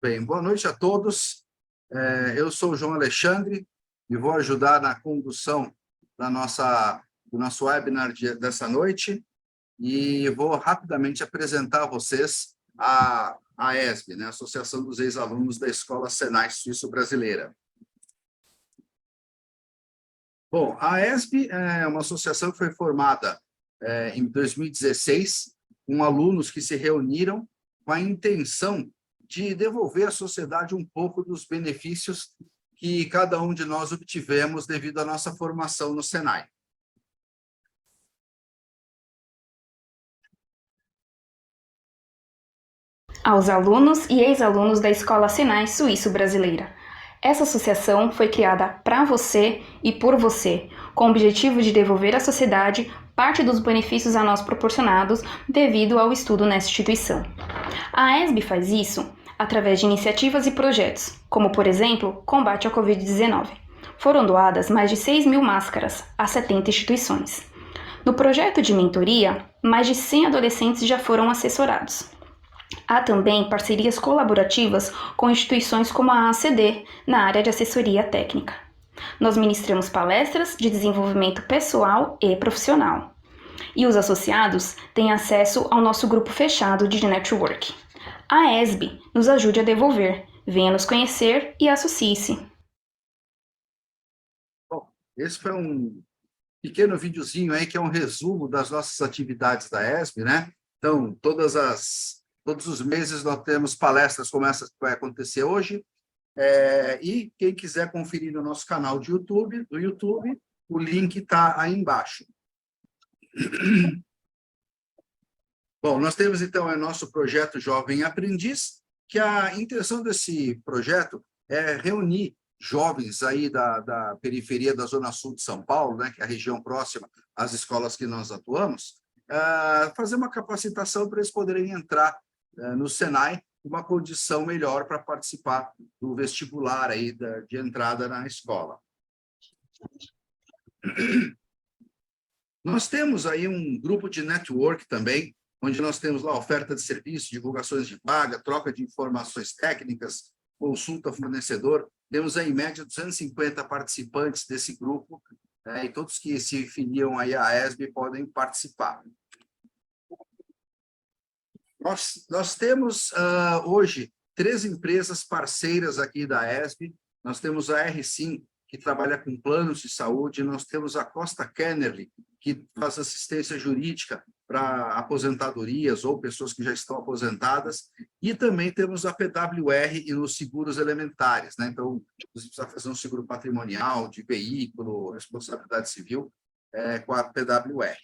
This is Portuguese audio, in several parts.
Bem, boa noite a todos. Eu sou o João Alexandre e vou ajudar na condução do nosso webinar dessa noite e vou rapidamente apresentar a vocês a AESB, né? Associação dos Ex-Alunos da Escola Senai Suíço-Brasileira. Bom, a AESB é uma associação que foi formada em 2016, com alunos que se reuniram com a intenção de devolver à sociedade um pouco dos benefícios que cada um de nós obtivemos devido à nossa formação no Senai. Aos alunos e ex-alunos da Escola Senai Suíço-Brasileira. Essa associação foi criada para você e por você, com o objetivo de devolver à sociedade parte dos benefícios a nós proporcionados devido ao estudo nessa instituição. A AESB faz isso através de iniciativas e projetos, como, por exemplo, combate à Covid-19. Foram doadas mais de 6.000 máscaras a 70 instituições. No projeto de mentoria, mais de 100 adolescentes já foram assessorados. Há também parcerias colaborativas com instituições como a ACD, na área de assessoria técnica. Nós ministramos palestras de desenvolvimento pessoal e profissional. E os associados têm acesso ao nosso grupo fechado de network. A AESB nos ajude a devolver. Venha nos conhecer e associe-se. Bom, esse foi um pequeno videozinho aí que é um resumo das nossas atividades da AESB, né? Então, todos os meses nós temos palestras como essa que vai acontecer hoje. E quem quiser conferir no nosso canal do YouTube, o link está aí embaixo. Bom, nós temos então o nosso projeto Jovem Aprendiz, que a intenção desse projeto é reunir jovens aí da periferia da Zona Sul de São Paulo, né, que é a região próxima às escolas que nós atuamos, fazer uma capacitação para eles poderem entrar no Senai uma condição melhor para participar do vestibular aí de entrada na escola. Nós temos aí um grupo de network também, onde nós temos lá oferta de serviço, divulgações de vaga, troca de informações técnicas, consulta ao fornecedor. Temos aí, em média, 250 participantes desse grupo, e todos que se filiam aí à AESB podem participar. Nós temos, hoje, 3 empresas parceiras aqui da AESB. Nós temos a R-Sim, que trabalha com planos de saúde. Nós temos a Costa Kennerly, que faz assistência jurídica para aposentadorias ou pessoas que já estão aposentadas. E também temos a PWR e os seguros elementares, né? Então, você precisa fazer um seguro patrimonial, de veículo, responsabilidade civil, com a PWR.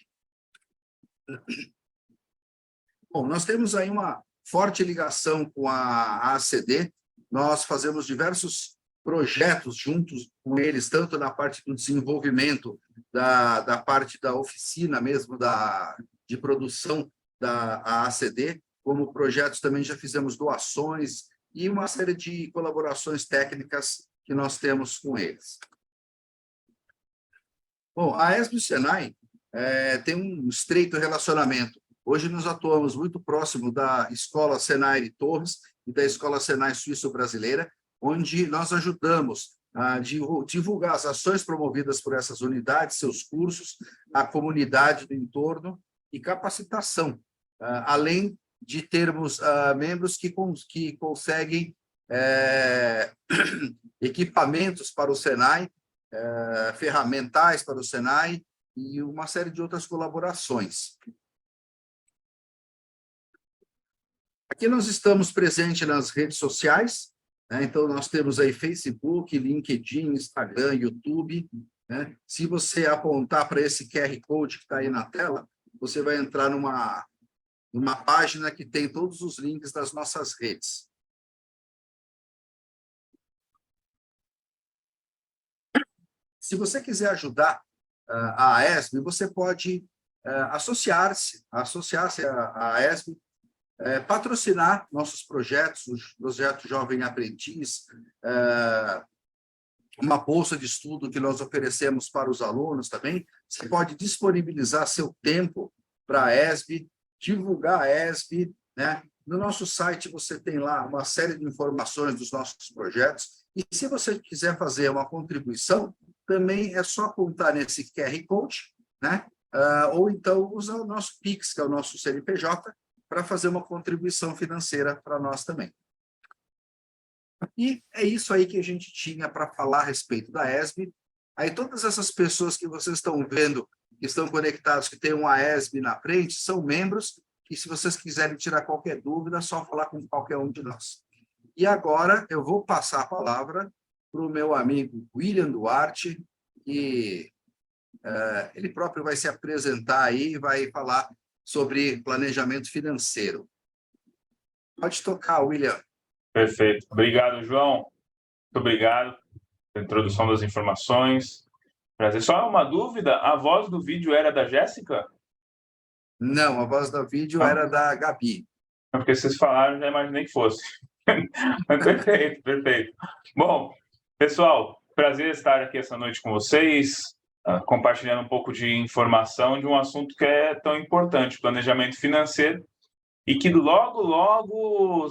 Bom, nós temos aí uma forte ligação com a ACD, nós fazemos diversos projetos juntos com eles, tanto na parte do desenvolvimento da parte da oficina mesmo, de produção da ACD, como projetos também já fizemos doações e uma série de colaborações técnicas que nós temos com eles. Bom, a AESB e o Senai tem um estreito relacionamento. Hoje nós atuamos muito próximo da Escola Senai de Torres e da Escola Senai Suíço-Brasileira, onde nós ajudamos a divulgar as ações promovidas por essas unidades, seus cursos, a comunidade do entorno e capacitação, além de termos membros que conseguem equipamentos para o Senai, ferramentais para o Senai e uma série de outras colaborações. Aqui nós estamos presentes nas redes sociais, né? Então, nós temos aí Facebook, LinkedIn, Instagram, YouTube, né? Se você apontar para esse QR Code que está aí na tela, você vai entrar numa página que tem todos os links das nossas redes. Se você quiser ajudar a AESB, você pode associar-se à AESB, patrocinar nossos projetos, o projeto Jovem Aprendiz, uma bolsa de estudo que nós oferecemos para os alunos também. Você pode disponibilizar seu tempo para a AESB, divulgar a AESB, né? No nosso site você tem lá uma série de informações dos nossos projetos e se você quiser fazer uma contribuição, também é só apontar nesse QR Code, né? Ou então usar o nosso Pix, que é o nosso CNPJ, para fazer uma contribuição financeira para nós também. E é isso aí que a gente tinha para falar a respeito da ESB. Aí todas essas pessoas que vocês estão vendo, que estão conectados, que tem uma ESB na frente, são membros, e se vocês quiserem tirar qualquer dúvida, é só falar com qualquer um de nós. E agora eu vou passar a palavra para o meu amigo William Duarte, que ele próprio vai se apresentar aí e vai falar sobre planejamento financeiro. Pode tocar, William. Perfeito. Obrigado, João. Muito obrigado pela introdução das informações. Prazer. Só uma dúvida, a voz do vídeo era da Jéssica? Não, a voz do vídeo era da Gabi. Porque vocês falaram, já imaginei que fosse. Mas perfeito, perfeito. Bom, pessoal, prazer estar aqui essa noite com vocês, compartilhando um pouco de informação de um assunto que é tão importante, planejamento financeiro, e que logo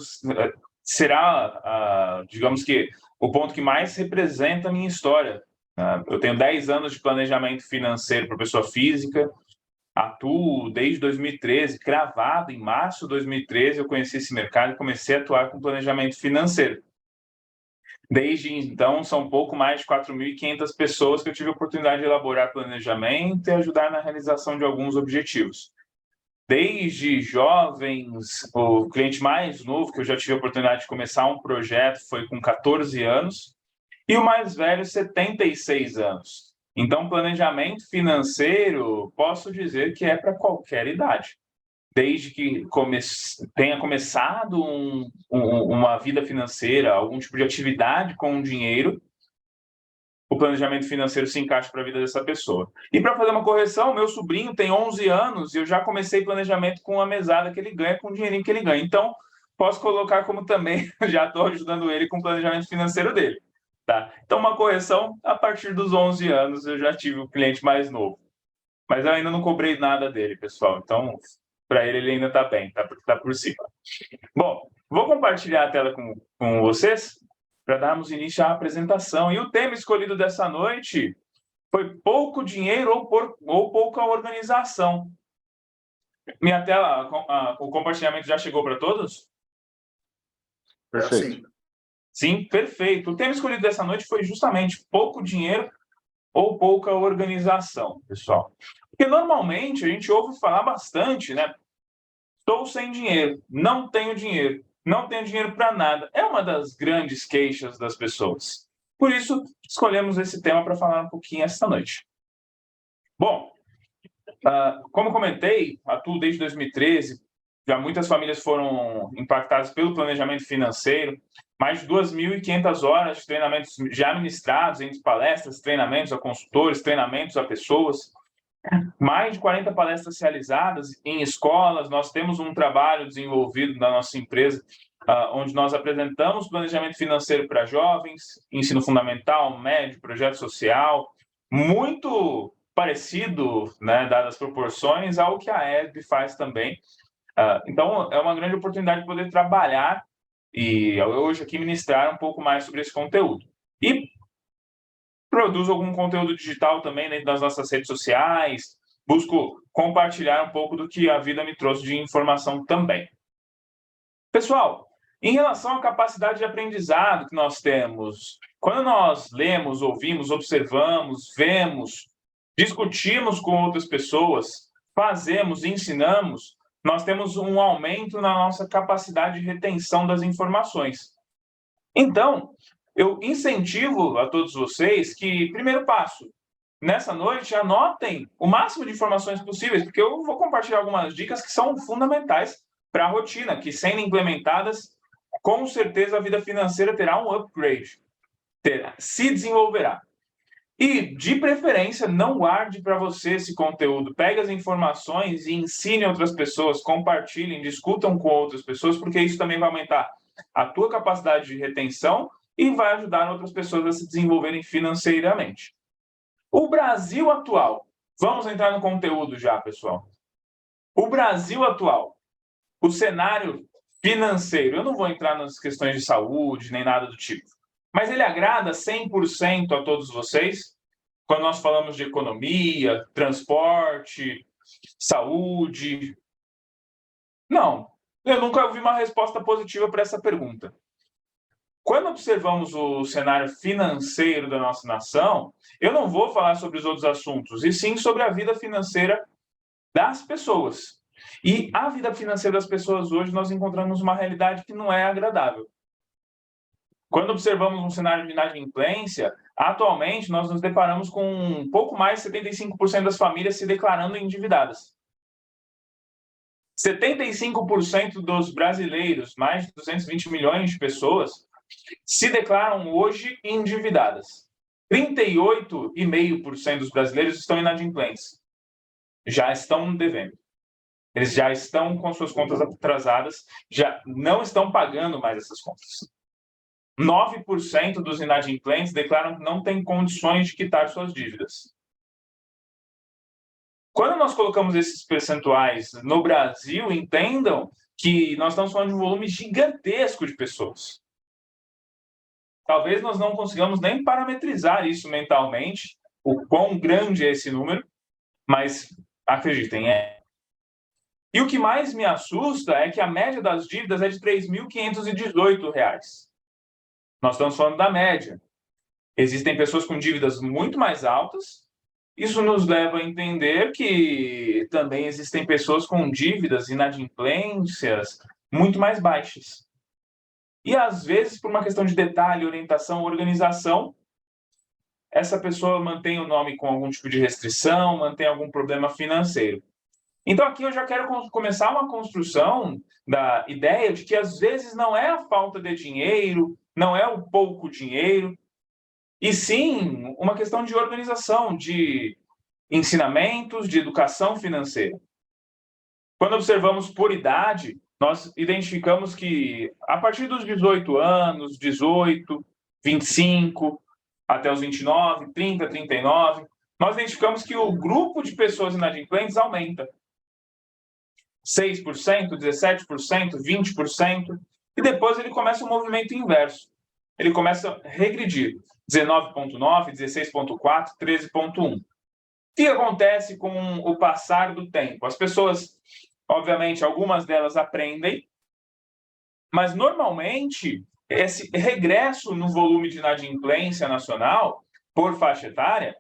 será, digamos que, o ponto que mais representa a minha história. Eu tenho 10 anos de planejamento financeiro para pessoa física, atuo desde 2013, cravado em março de 2013, eu conheci esse mercado e comecei a atuar com planejamento financeiro. Desde então, são um pouco mais de 4.500 pessoas que eu tive a oportunidade de elaborar planejamento e ajudar na realização de alguns objetivos. Desde jovens, o cliente mais novo que eu já tive a oportunidade de começar um projeto foi com 14 anos, e o mais velho, 76 anos. Então, planejamento financeiro, posso dizer que é para qualquer idade. Desde que tenha começado uma vida financeira, algum tipo de atividade com o dinheiro, o planejamento financeiro se encaixa para a vida dessa pessoa. E para fazer uma correção, meu sobrinho tem 11 anos e eu já comecei planejamento com a mesada que ele ganha, com o dinheirinho que ele ganha. Então, posso colocar como também já estou ajudando ele com o planejamento financeiro dele. Tá? Então, uma correção, a partir dos 11 anos eu já tive um cliente mais novo. Mas eu ainda não cobrei nada dele, pessoal. Então, para ele ainda está bem, tá? Porque está por cima. Bom, vou compartilhar a tela com vocês para darmos início à apresentação. E o tema escolhido dessa noite foi pouco dinheiro ou pouca organização. Minha tela, o compartilhamento já chegou para todos? Perfeito. Sim, perfeito. O tema escolhido dessa noite foi justamente pouco dinheiro ou pouca organização, pessoal. Porque normalmente a gente ouve falar bastante, né? Estou sem dinheiro, não tenho dinheiro para nada. É uma das grandes queixas das pessoas. Por isso, escolhemos esse tema para falar um pouquinho esta noite. Bom, como comentei, atuo desde 2013, já muitas famílias foram impactadas pelo planejamento financeiro, mais de 2.500 horas de treinamentos já ministrados entre palestras, treinamentos a consultores, treinamentos a pessoas, mais de 40 palestras realizadas em escolas. Nós temos um trabalho desenvolvido na nossa empresa, onde nós apresentamos planejamento financeiro para jovens, ensino fundamental, médio, projeto social, muito parecido, né, dadas as proporções, ao que a ESB faz também. Então, é uma grande oportunidade de poder trabalhar e hoje aqui ministrar um pouco mais sobre esse conteúdo. E produzo algum conteúdo digital também dentro das nossas redes sociais, busco compartilhar um pouco do que a vida me trouxe de informação também. Pessoal, em relação à capacidade de aprendizado que nós temos, quando nós lemos, ouvimos, observamos, vemos, discutimos com outras pessoas, fazemos, ensinamos, nós temos um aumento na nossa capacidade de retenção das informações. Então, eu incentivo a todos vocês que, primeiro passo, nessa noite, anotem o máximo de informações possíveis, porque eu vou compartilhar algumas dicas que são fundamentais para a rotina, que sendo implementadas, com certeza a vida financeira terá um upgrade, se desenvolverá. E, de preferência, não guarde para você esse conteúdo. Pegue as informações e ensine outras pessoas, compartilhem, discutam com outras pessoas, porque isso também vai aumentar a tua capacidade de retenção e vai ajudar outras pessoas a se desenvolverem financeiramente. O Brasil atual. Vamos entrar no conteúdo já, pessoal. O Brasil atual. O cenário financeiro, eu não vou entrar nas questões de saúde, nem nada do tipo, mas ele agrada 100% a todos vocês? Quando nós falamos de economia, transporte, saúde? Não, eu nunca ouvi uma resposta positiva para essa pergunta. Quando observamos o cenário financeiro da nossa nação, eu não vou falar sobre os outros assuntos, e sim sobre a vida financeira das pessoas. E a vida financeira das pessoas hoje, nós encontramos uma realidade que não é agradável. Quando observamos um cenário de inadimplência, atualmente nós nos deparamos com um pouco mais de 75% das famílias se declarando endividadas. 75% dos brasileiros, mais de 220 milhões de pessoas, se declaram hoje endividadas. 38,5% dos brasileiros estão inadimplentes. Já estão devendo. Eles já estão com suas contas atrasadas, já não estão pagando mais essas contas. 9% dos inadimplentes declaram que não têm condições de quitar suas dívidas. Quando nós colocamos esses percentuais no Brasil, entendam que nós estamos falando de um volume gigantesco de pessoas. Talvez nós não consigamos nem parametrizar isso mentalmente, o quão grande é esse número, mas acreditem, é. E o que mais me assusta é que a média das dívidas é de R$ 3.518. Nós estamos falando da média. Existem pessoas com dívidas muito mais altas. Isso nos leva a entender que também existem pessoas com dívidas, inadimplências muito mais baixas. E, às vezes, por uma questão de detalhe, orientação, organização, essa pessoa mantém o nome com algum tipo de restrição, mantém algum problema financeiro. Então, aqui eu já quero começar uma construção da ideia de que, às vezes, não é a falta de dinheiro, não é o pouco dinheiro, e sim uma questão de organização, de ensinamentos, de educação financeira. Quando observamos por idade, nós identificamos que, a partir dos 18 anos, 18, 25, até os 29, 30, 39, nós identificamos que o grupo de pessoas inadimplentes aumenta. 6%, 17%, 20%, e depois ele começa um movimento inverso. Ele começa a regredir. 19,9%, 16,4%, 13,1%. O que acontece com o passar do tempo? As pessoas, obviamente, algumas delas aprendem, mas normalmente esse regresso no volume de inadimplência nacional, por faixa etária,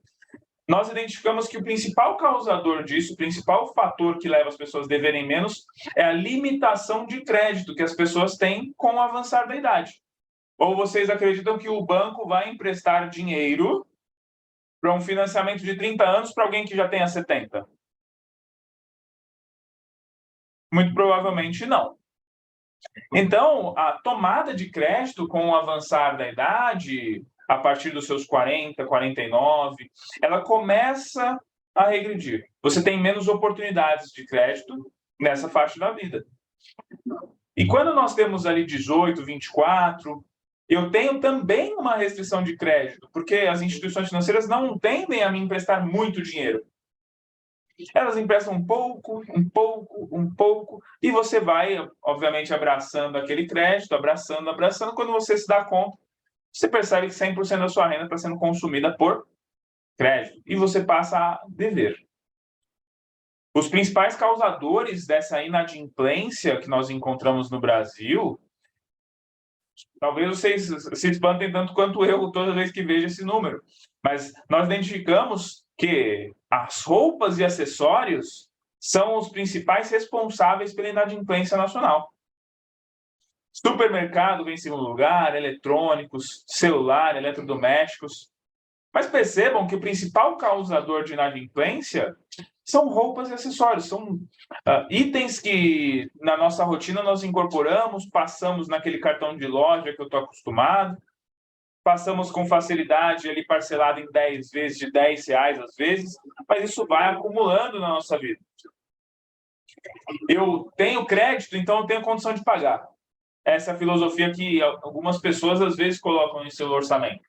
nós identificamos que o principal causador disso, o principal fator que leva as pessoas a deverem menos, é a limitação de crédito que as pessoas têm com o avançar da idade. Ou vocês acreditam que o banco vai emprestar dinheiro para um financiamento de 30 anos para alguém que já tenha 70? Muito provavelmente não. Então, a tomada de crédito com o avançar da idade, a partir dos seus 40, 49, ela começa a regredir. Você tem menos oportunidades de crédito nessa faixa da vida. E quando nós temos ali 18, 24, eu tenho também uma restrição de crédito, porque as instituições financeiras não tendem a me emprestar muito dinheiro. Elas emprestam um pouco, e você vai, obviamente, abraçando aquele crédito, abraçando. Quando você se dá conta, você percebe que 100% da sua renda está sendo consumida por crédito, e você passa a dever. Os principais causadores dessa inadimplência que nós encontramos no Brasil, talvez vocês se espantem tanto quanto eu toda vez que vejo esse número, mas nós identificamos que as roupas e acessórios são os principais responsáveis pela inadimplência nacional. Supermercado vem em segundo lugar, eletrônicos, celular, eletrodomésticos. Mas percebam que o principal causador de inadimplência são roupas e acessórios, são itens que na nossa rotina nós incorporamos, passamos naquele cartão de loja que eu estou acostumado, passamos com facilidade ali parcelado em 10 vezes, de R$10 às vezes, mas isso vai acumulando na nossa vida. Eu tenho crédito, então eu tenho condição de pagar. Essa é a filosofia que algumas pessoas às vezes colocam em seu orçamento.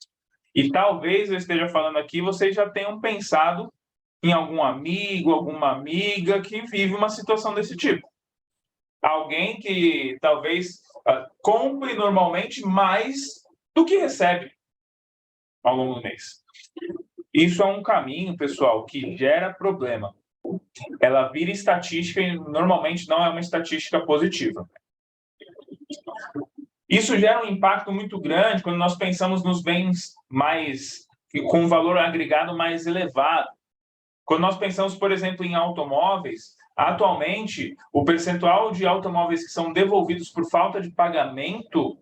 E talvez eu esteja falando aqui, vocês já tenham pensado em algum amigo, alguma amiga que vive uma situação desse tipo. Alguém que talvez compre normalmente mais do que recebe ao longo do mês. Isso é um caminho, pessoal, que gera problema. Ela vira estatística e normalmente não é uma estatística positiva. Isso gera um impacto muito grande quando nós pensamos nos bens com um valor agregado mais elevado. Quando nós pensamos, por exemplo, em automóveis, atualmente o percentual de automóveis que são devolvidos por falta de pagamento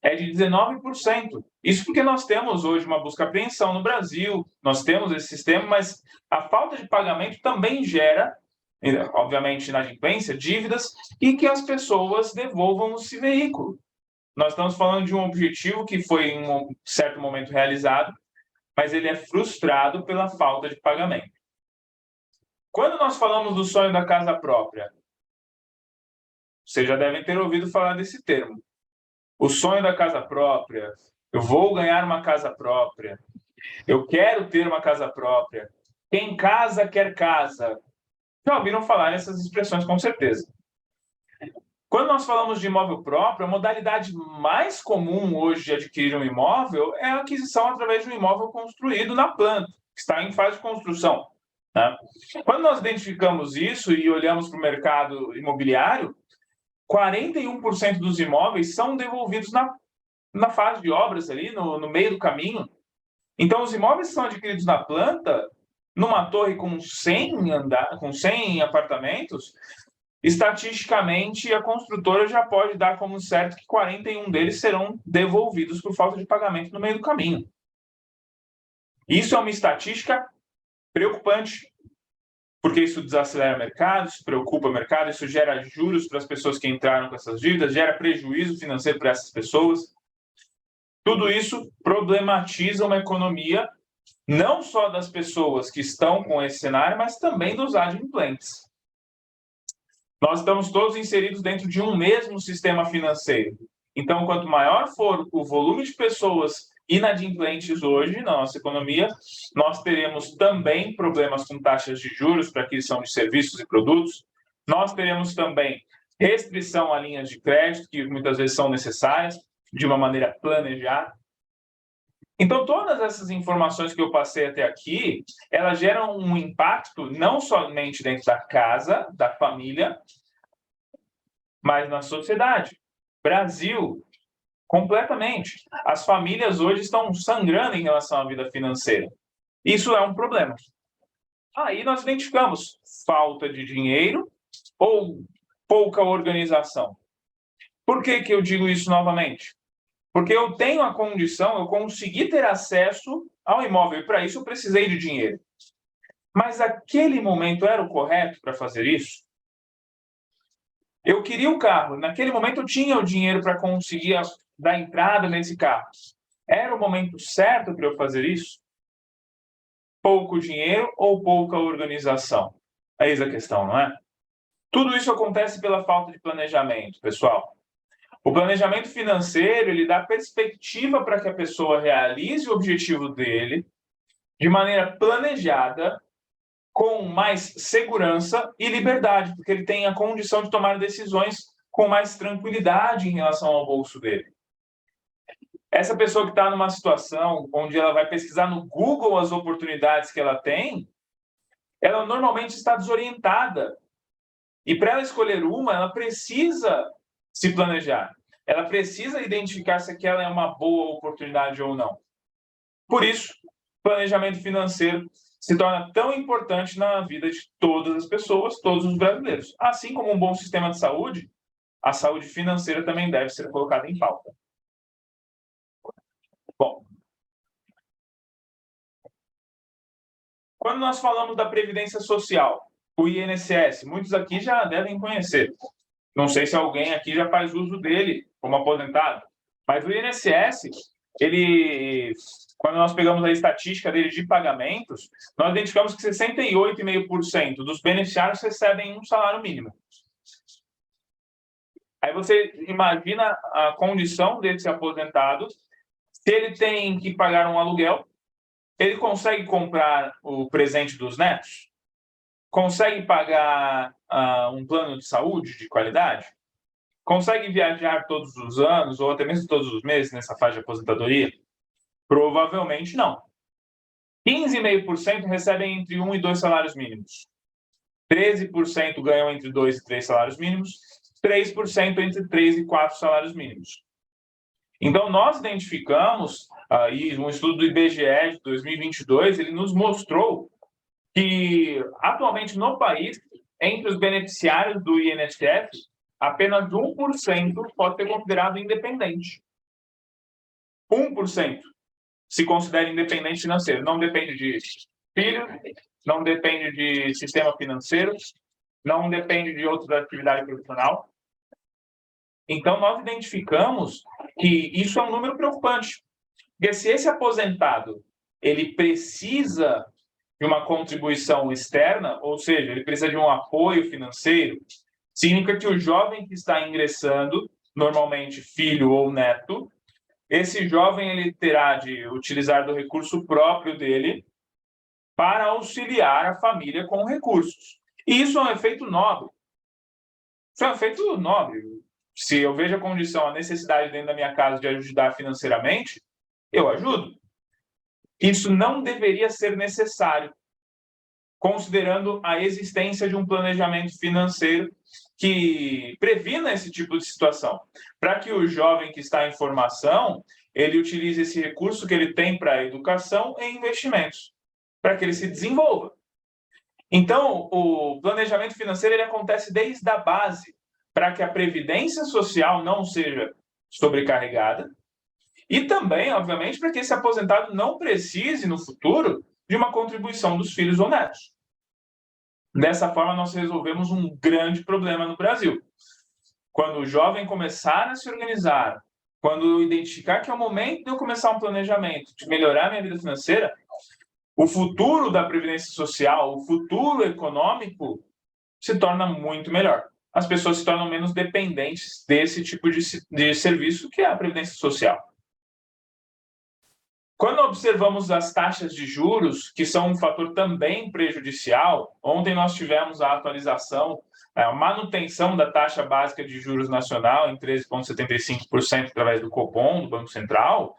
é de 19%. Isso porque nós temos hoje uma busca e apreensão no Brasil, nós temos esse sistema, mas a falta de pagamento também gera, obviamente, inadimplência, dívidas, e que as pessoas devolvam esse veículo. Nós estamos falando de um objetivo que foi em um certo momento realizado, mas ele é frustrado pela falta de pagamento. Quando nós falamos do sonho da casa própria, vocês já devem ter ouvido falar desse termo. O sonho da casa própria, eu vou ganhar uma casa própria, eu quero ter uma casa própria, quem casa quer casa. Já ouviram falar nessas expressões, com certeza. Quando nós falamos de imóvel próprio, a modalidade mais comum hoje de adquirir um imóvel é a aquisição através de um imóvel construído na planta, que está em fase de construção. Né? Quando nós identificamos isso e olhamos para o mercado imobiliário, 41% dos imóveis são devolvidos na fase de obras ali, no meio do caminho. Então, os imóveis que são adquiridos na planta, numa torre com 100 apartamentos, estatisticamente, a construtora já pode dar como certo que 41 deles serão devolvidos por falta de pagamento no meio do caminho. Isso é uma estatística preocupante, porque isso desacelera o mercado, isso preocupa o mercado, isso gera juros para as pessoas que entraram com essas dívidas, gera prejuízo financeiro para essas pessoas. Tudo isso problematiza uma economia, não só das pessoas que estão com esse cenário, mas também dos adimplentes. Nós estamos todos inseridos dentro de um mesmo sistema financeiro. Então, quanto maior for o volume de pessoas inadimplentes hoje na nossa economia, nós teremos também problemas com taxas de juros para aquisição de serviços e produtos. Nós teremos também restrição a linhas de crédito, que muitas vezes são necessárias, de uma maneira planejada. Então, todas essas informações que eu passei até aqui, elas geram um impacto não somente dentro da casa, da família, mas na sociedade. Brasil, completamente. As famílias hoje estão sangrando em relação à vida financeira. Isso é um problema. Aí nós identificamos falta de dinheiro ou pouca organização. Por que eu digo isso novamente? Porque eu tenho a condição, eu consegui ter acesso ao imóvel, e para isso eu precisei de dinheiro. Mas aquele momento era o correto para fazer isso? Eu queria o carro, naquele momento eu tinha o dinheiro para conseguir dar entrada nesse carro. Era o momento certo para eu fazer isso? Pouco dinheiro ou pouca organização? Eis a questão, não é? Tudo isso acontece pela falta de planejamento, pessoal. O planejamento financeiro, ele dá perspectiva para que a pessoa realize o objetivo dele de maneira planejada, com mais segurança e liberdade, porque ele tem a condição de tomar decisões com mais tranquilidade em relação ao bolso dele. Essa pessoa que está numa situação onde ela vai pesquisar no Google as oportunidades que ela tem, ela normalmente está desorientada. E para ela escolher uma, ela precisa se planejar. Ela precisa identificar se aquela é uma boa oportunidade ou não. Por isso, planejamento financeiro se torna tão importante na vida de todas as pessoas, todos os brasileiros. Assim como um bom sistema de saúde, a saúde financeira também deve ser colocada em pauta. Bom, quando nós falamos da Previdência Social, o INSS, muitos aqui já devem conhecer. Não sei se alguém aqui já faz uso dele como aposentado, mas o INSS, quando nós pegamos a estatística dele de pagamentos, nós identificamos que 68,5% dos beneficiários recebem um salário mínimo. Aí você imagina a condição desse aposentado, se ele tem que pagar um aluguel, ele consegue comprar o presente dos netos? consegue pagar um plano de saúde de qualidade? Consegue viajar todos os anos ou até mesmo todos os meses nessa faixa de aposentadoria? Provavelmente não. 15,5% recebem entre 1 e 2 salários mínimos. 13% ganham entre 2 e 3 salários mínimos. 3% entre 3 e 4 salários mínimos. Então, nós identificamos, e um estudo do IBGE de 2022, ele nos mostrou que, atualmente no país, entre os beneficiários do INSS, apenas 1% pode ser considerado independente. 1% se considera independente financeiro. Não depende de filho, não depende de sistema financeiro, não depende de outra atividade profissional. Então, nós identificamos que isso é um número preocupante. Porque se esse aposentado ele precisa de uma contribuição externa, ou seja, ele precisa de um apoio financeiro, significa que o jovem que está ingressando, normalmente filho ou neto, esse jovem ele terá de utilizar do recurso próprio dele para auxiliar a família com recursos. E isso é um efeito nobre. Isso é um efeito nobre. Se eu vejo a condição, a necessidade dentro da minha casa de ajudar financeiramente, eu ajudo. Isso não deveria ser necessário, considerando a existência de um planejamento financeiro que previna esse tipo de situação, para que o jovem que está em formação, ele utilize esse recurso que ele tem para a educação em investimentos, para que ele se desenvolva. Então, o planejamento financeiro ele acontece desde a base, para que a previdência social não seja sobrecarregada, e também, obviamente, para que esse aposentado não precise, no futuro, de uma contribuição dos filhos ou netos. Dessa forma, nós resolvemos um grande problema no Brasil. Quando o jovem começar a se organizar, quando identificar que é o momento de eu começar um planejamento, de melhorar a minha vida financeira, o futuro da previdência social, o futuro econômico, se torna muito melhor. As pessoas se tornam menos dependentes desse tipo de serviço que é a previdência social. Quando observamos as taxas de juros, que são um fator também prejudicial, ontem nós tivemos a atualização, a manutenção da taxa básica de juros nacional em 13,75% através do Copom, do Banco Central.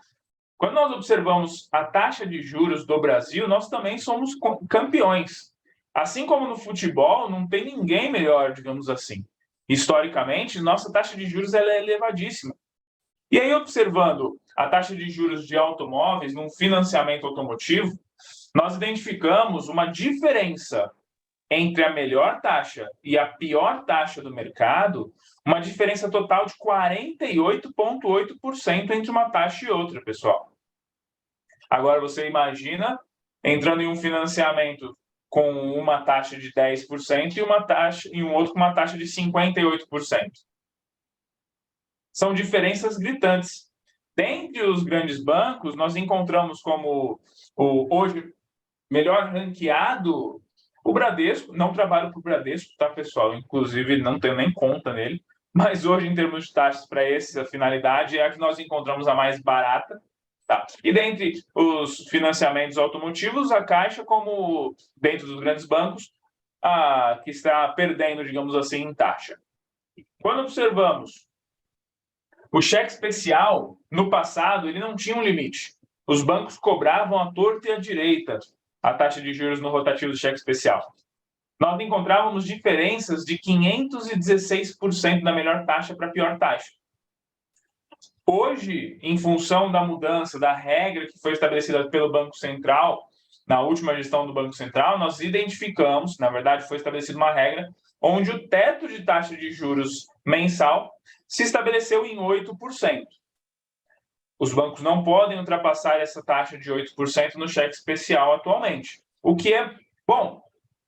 Quando nós observamos a taxa de juros do Brasil, nós também somos campeões. Assim como no futebol, não tem ninguém melhor, digamos assim. Historicamente, nossa taxa de juros ela é elevadíssima. E aí, observando a taxa de juros de automóveis num financiamento automotivo, nós identificamos uma diferença entre a melhor taxa e a pior taxa do mercado, uma diferença total de 48,8% entre uma taxa e outra, pessoal. Agora, você imagina entrando em um financiamento com uma taxa de 10% e um outro com uma taxa de 58%. São diferenças gritantes. Dentre os grandes bancos, nós encontramos como o hoje melhor ranqueado o Bradesco. Não trabalho para o Bradesco, tá, pessoal? Inclusive, não tenho nem conta nele. Mas hoje, em termos de taxas para essa finalidade, é a que nós encontramos a mais barata. Tá. E dentre os financiamentos automotivos, a Caixa, como dentro dos grandes bancos, que está perdendo, digamos assim, em taxa. Quando observamos o cheque especial, no passado, ele não tinha um limite. Os bancos cobravam à torta e à direita a taxa de juros no rotativo do cheque especial. Nós encontrávamos diferenças de 516% da melhor taxa para a pior taxa. Hoje, em função da mudança da regra que foi estabelecida pelo Banco Central, na última gestão do Banco Central, nós identificamos, na verdade, foi estabelecida uma regra onde o teto de taxa de juros mensal se estabeleceu em 8%. Os bancos não podem ultrapassar essa taxa de 8% no cheque especial atualmente, o que é bom.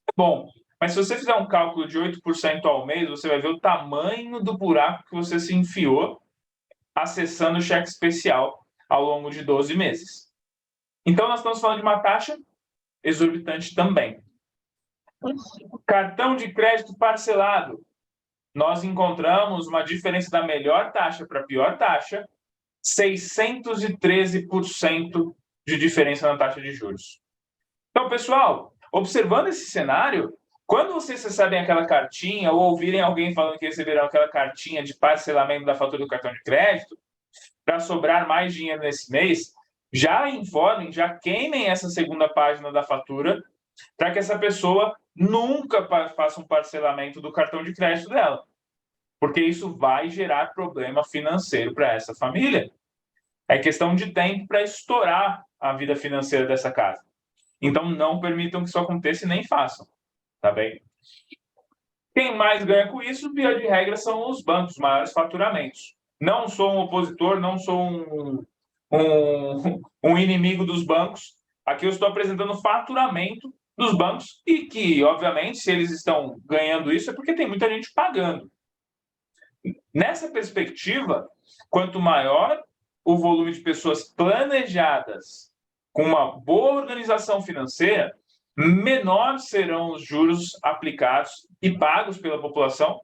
É bom. Mas se você fizer um cálculo de 8% ao mês, você vai ver o tamanho do buraco que você se enfiou acessando o cheque especial ao longo de 12 meses. Então, nós estamos falando de uma taxa exorbitante também. Cartão de crédito parcelado. Nós encontramos uma diferença da melhor taxa para a pior taxa, 613% de diferença na taxa de juros. Então, pessoal, observando esse cenário, Quando vocês recebem aquela cartinha ou ouvirem alguém falando que receberão aquela cartinha de parcelamento da fatura do cartão de crédito, para sobrar mais dinheiro nesse mês, já informem, já queimem essa segunda página da fatura, para que essa pessoa nunca faça um parcelamento do cartão de crédito dela. Porque isso vai gerar problema financeiro para essa família. É questão de tempo para estourar a vida financeira dessa casa. Então, não permitam que isso aconteça e nem façam. Tá bem? Quem mais ganha com isso, via de regra, são os bancos, maiores faturamentos. Não sou um opositor, não sou um inimigo dos bancos. Aqui eu estou apresentando o faturamento dos bancos e que, obviamente, se eles estão ganhando isso, é porque tem muita gente pagando. Nessa perspectiva, quanto maior o volume de pessoas planejadas com uma boa organização financeira, menor serão os juros aplicados e pagos pela população.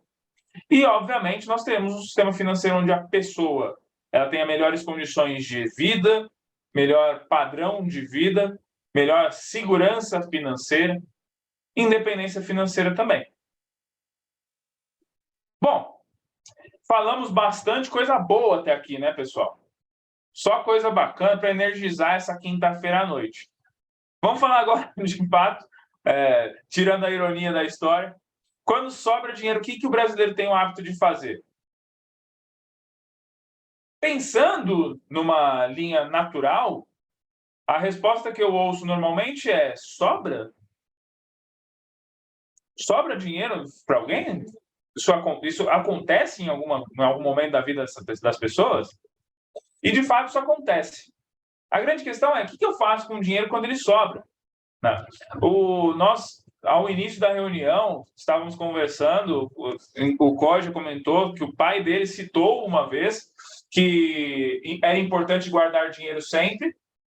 E, obviamente, nós temos um sistema financeiro onde a pessoa ela tenha melhores condições de vida, melhor padrão de vida, melhor segurança financeira, independência financeira também. Bom, falamos bastante coisa boa até aqui, né, pessoal? Só coisa bacana para energizar essa quinta-feira à noite. Vamos falar agora, de fato, tirando a ironia da história, quando sobra dinheiro, o que o brasileiro tem o hábito de fazer? Pensando numa linha natural, a resposta que eu ouço normalmente é: sobra? Sobra dinheiro para alguém? Isso acontece em algum momento da vida das pessoas? E, de fato, isso acontece. A grande questão é: o que eu faço com o dinheiro quando ele sobra? Nós, ao início da reunião, estávamos conversando, o Coja comentou que o pai dele citou uma vez que era importante guardar dinheiro sempre,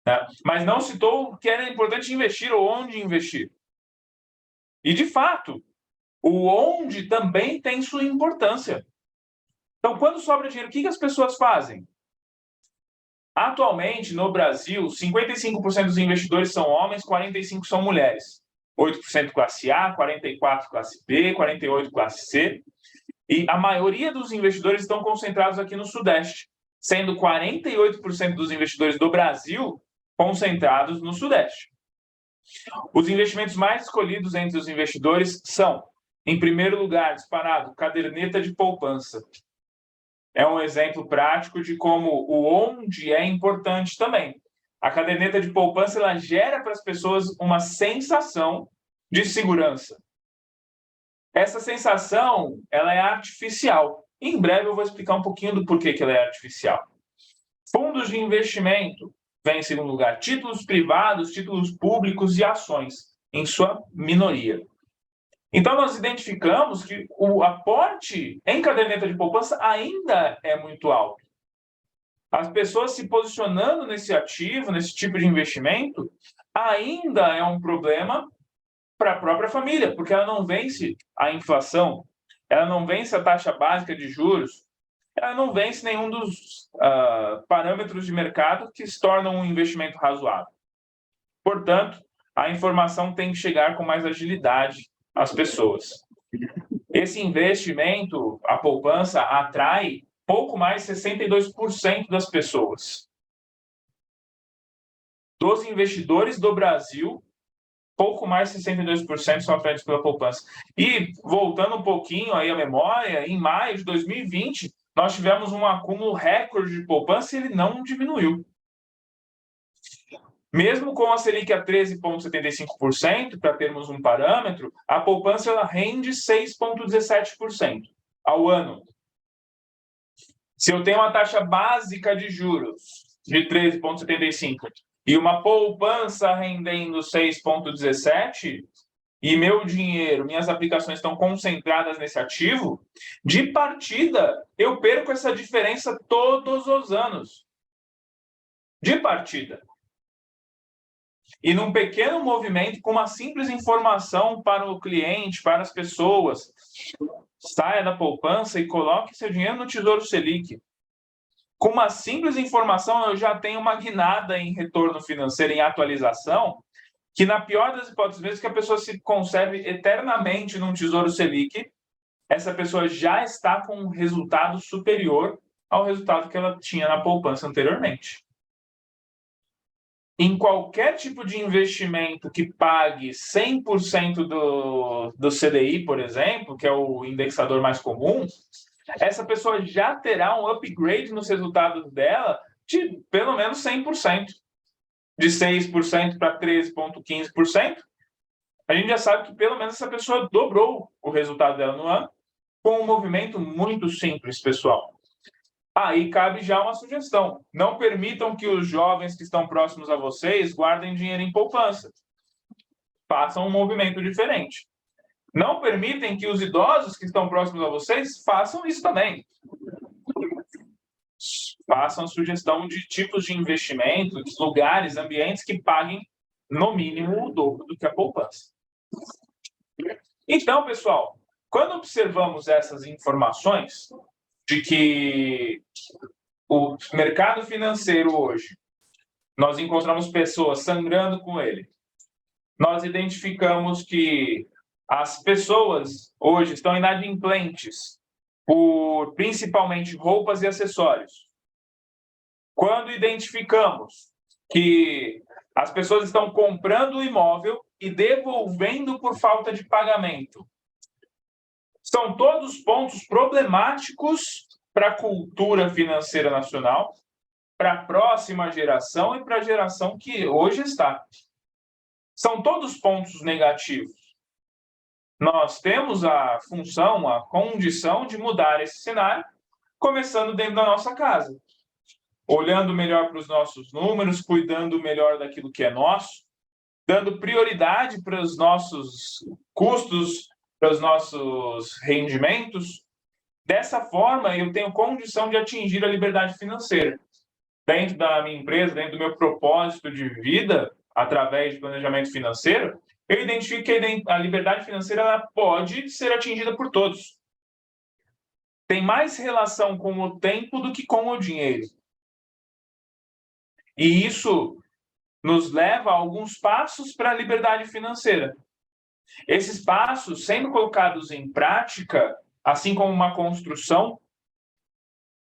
né? Mas não citou que era importante investir ou onde investir. E, de fato, o onde também tem sua importância. Então, quando sobra dinheiro, o que as pessoas fazem? Atualmente, no Brasil, 55% dos investidores são homens, 45% são mulheres. 8% classe A, 44% classe B, 48% classe C. E a maioria dos investidores estão concentrados aqui no Sudeste, sendo 48% dos investidores do Brasil concentrados no Sudeste. Os investimentos mais escolhidos entre os investidores são, em primeiro lugar, disparado, caderneta de poupança. É um exemplo prático de como o onde é importante também. A caderneta de poupança ela gera para as pessoas uma sensação de segurança. Essa sensação ela é artificial. Em breve eu vou explicar um pouquinho do porquê que ela é artificial. Fundos de investimento vem em segundo lugar. Títulos privados, títulos públicos e ações, em sua minoria. Então, nós identificamos que o aporte em caderneta de poupança ainda é muito alto. As pessoas se posicionando nesse ativo, nesse tipo de investimento, ainda é um problema para a própria família, porque ela não vence a inflação, ela não vence a taxa básica de juros, ela não vence nenhum dos parâmetros de mercado que se tornam um investimento razoável. Portanto, a informação tem que chegar com mais agilidade às pessoas. Esse investimento, a poupança, atrai pouco mais de 62% das pessoas. Dos investidores do Brasil, pouco mais de 62% são atraídos pela poupança. E, voltando um pouquinho aí à memória, em maio de 2020, nós tivemos um acúmulo recorde de poupança e ele não diminuiu. Mesmo com a Selic a 13,75%, para termos um parâmetro, a poupança ela rende 6,17% ao ano. Se eu tenho uma taxa básica de juros de 13,75% e uma poupança rendendo 6,17%, e meu dinheiro, minhas aplicações estão concentradas nesse ativo, de partida, eu perco essa diferença todos os anos. De partida. E num pequeno movimento, com uma simples informação para o cliente, para as pessoas, saia da poupança e coloque seu dinheiro no Tesouro Selic. Com uma simples informação, eu já tenho uma guinada em retorno financeiro, em atualização, que, na pior das hipóteses, mesmo que a pessoa se conserve eternamente num Tesouro Selic, essa pessoa já está com um resultado superior ao resultado que ela tinha na poupança anteriormente. Em qualquer tipo de investimento que pague 100% do CDI, por exemplo, que é o indexador mais comum, essa pessoa já terá um upgrade nos resultados dela de pelo menos 100%. De 6% para 13,15%, a gente já sabe que pelo menos essa pessoa dobrou o resultado dela no ano, com um movimento muito simples, pessoal. Aí cabe já uma sugestão. Não permitam que os jovens que estão próximos a vocês guardem dinheiro em poupança. Façam um movimento diferente. Não permitem que os idosos que estão próximos a vocês façam isso também. Façam sugestão de tipos de investimento, de lugares, ambientes que paguem, no mínimo, o dobro do que a poupança. Então, pessoal, quando observamos essas informações de que o mercado financeiro hoje, nós encontramos pessoas sangrando com ele, nós identificamos que as pessoas hoje estão inadimplentes por principalmente roupas e acessórios. Quando identificamos que as pessoas estão comprando o imóvel e devolvendo por falta de pagamento, são todos pontos problemáticos para a cultura financeira nacional, para a próxima geração e para a geração que hoje está. São todos pontos negativos. Nós temos a função, a condição de mudar esse cenário, começando dentro da nossa casa. Olhando melhor para os nossos números, cuidando melhor daquilo que é nosso, dando prioridade para os nossos custos, para os nossos rendimentos. Dessa forma, eu tenho condição de atingir a liberdade financeira. Dentro da minha empresa, dentro do meu propósito de vida, através de planejamento financeiro, eu identifico que a liberdade financeira ela pode ser atingida por todos. Tem mais relação com o tempo do que com o dinheiro. E isso nos leva a alguns passos para a liberdade financeira. Esses passos, sendo colocados em prática, assim como uma construção,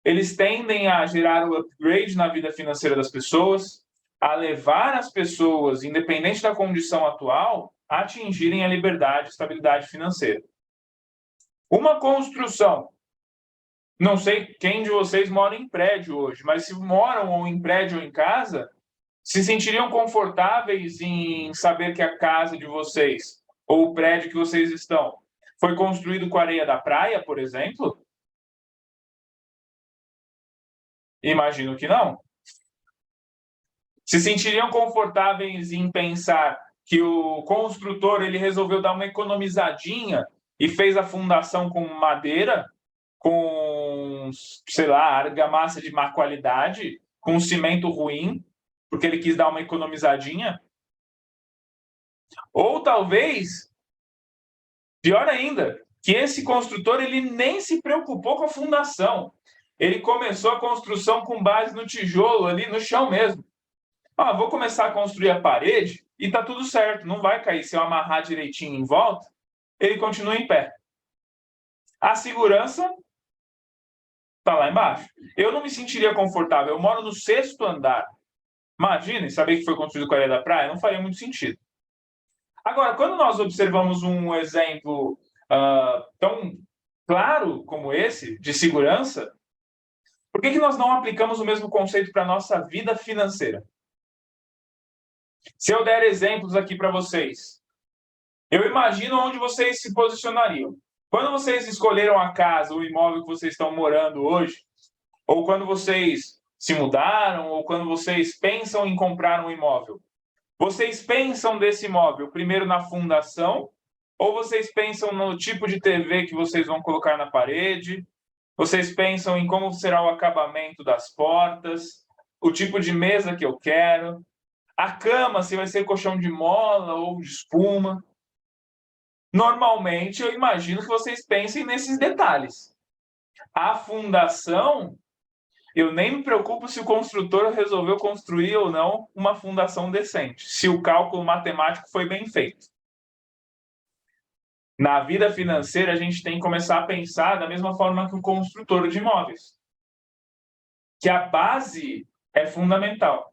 eles tendem a gerar o upgrade na vida financeira das pessoas, a levar as pessoas, independente da condição atual, a atingirem a liberdade e estabilidade financeira. Uma construção. Não sei quem de vocês mora em prédio hoje, mas se moram ou em prédio ou em casa, se sentiriam confortáveis em saber que a casa de vocês ou o prédio que vocês estão foi construído com areia da praia, por exemplo? Imagino que não. Se sentiriam confortáveis em pensar que o construtor ele resolveu dar uma economizadinha e fez a fundação com madeira, com, sei lá, argamassa de má qualidade, com cimento ruim, porque ele quis dar uma economizadinha? Ou talvez, pior ainda, que esse construtor ele nem se preocupou com a fundação. Ele começou a construção com base no tijolo ali no chão mesmo. Vou começar a construir a parede e tá tudo certo, não vai cair. Se eu amarrar direitinho em volta, ele continua em pé. A segurança tá lá embaixo. Eu não me sentiria confortável. Eu moro no 6º andar. Imagine saber que foi construído com a areia da praia, não faria muito sentido. Agora, quando nós observamos um exemplo tão claro como esse, de segurança, por que nós não aplicamos o mesmo conceito para a nossa vida financeira? Se eu der exemplos aqui para vocês, eu imagino onde vocês se posicionariam. Quando vocês escolheram a casa, o imóvel que vocês estão morando hoje, ou quando vocês se mudaram, ou quando vocês pensam em comprar um imóvel, vocês pensam desse imóvel primeiro na fundação, ou vocês pensam no tipo de TV que vocês vão colocar na parede, vocês pensam em como será o acabamento das portas, o tipo de mesa que eu quero, a cama, se vai ser colchão de mola ou de espuma. Normalmente, eu imagino que vocês pensem nesses detalhes. A fundação eu nem me preocupo se o construtor resolveu construir ou não uma fundação decente, se o cálculo matemático foi bem feito. Na vida financeira, a gente tem que começar a pensar da mesma forma que o construtor de imóveis, que a base é fundamental.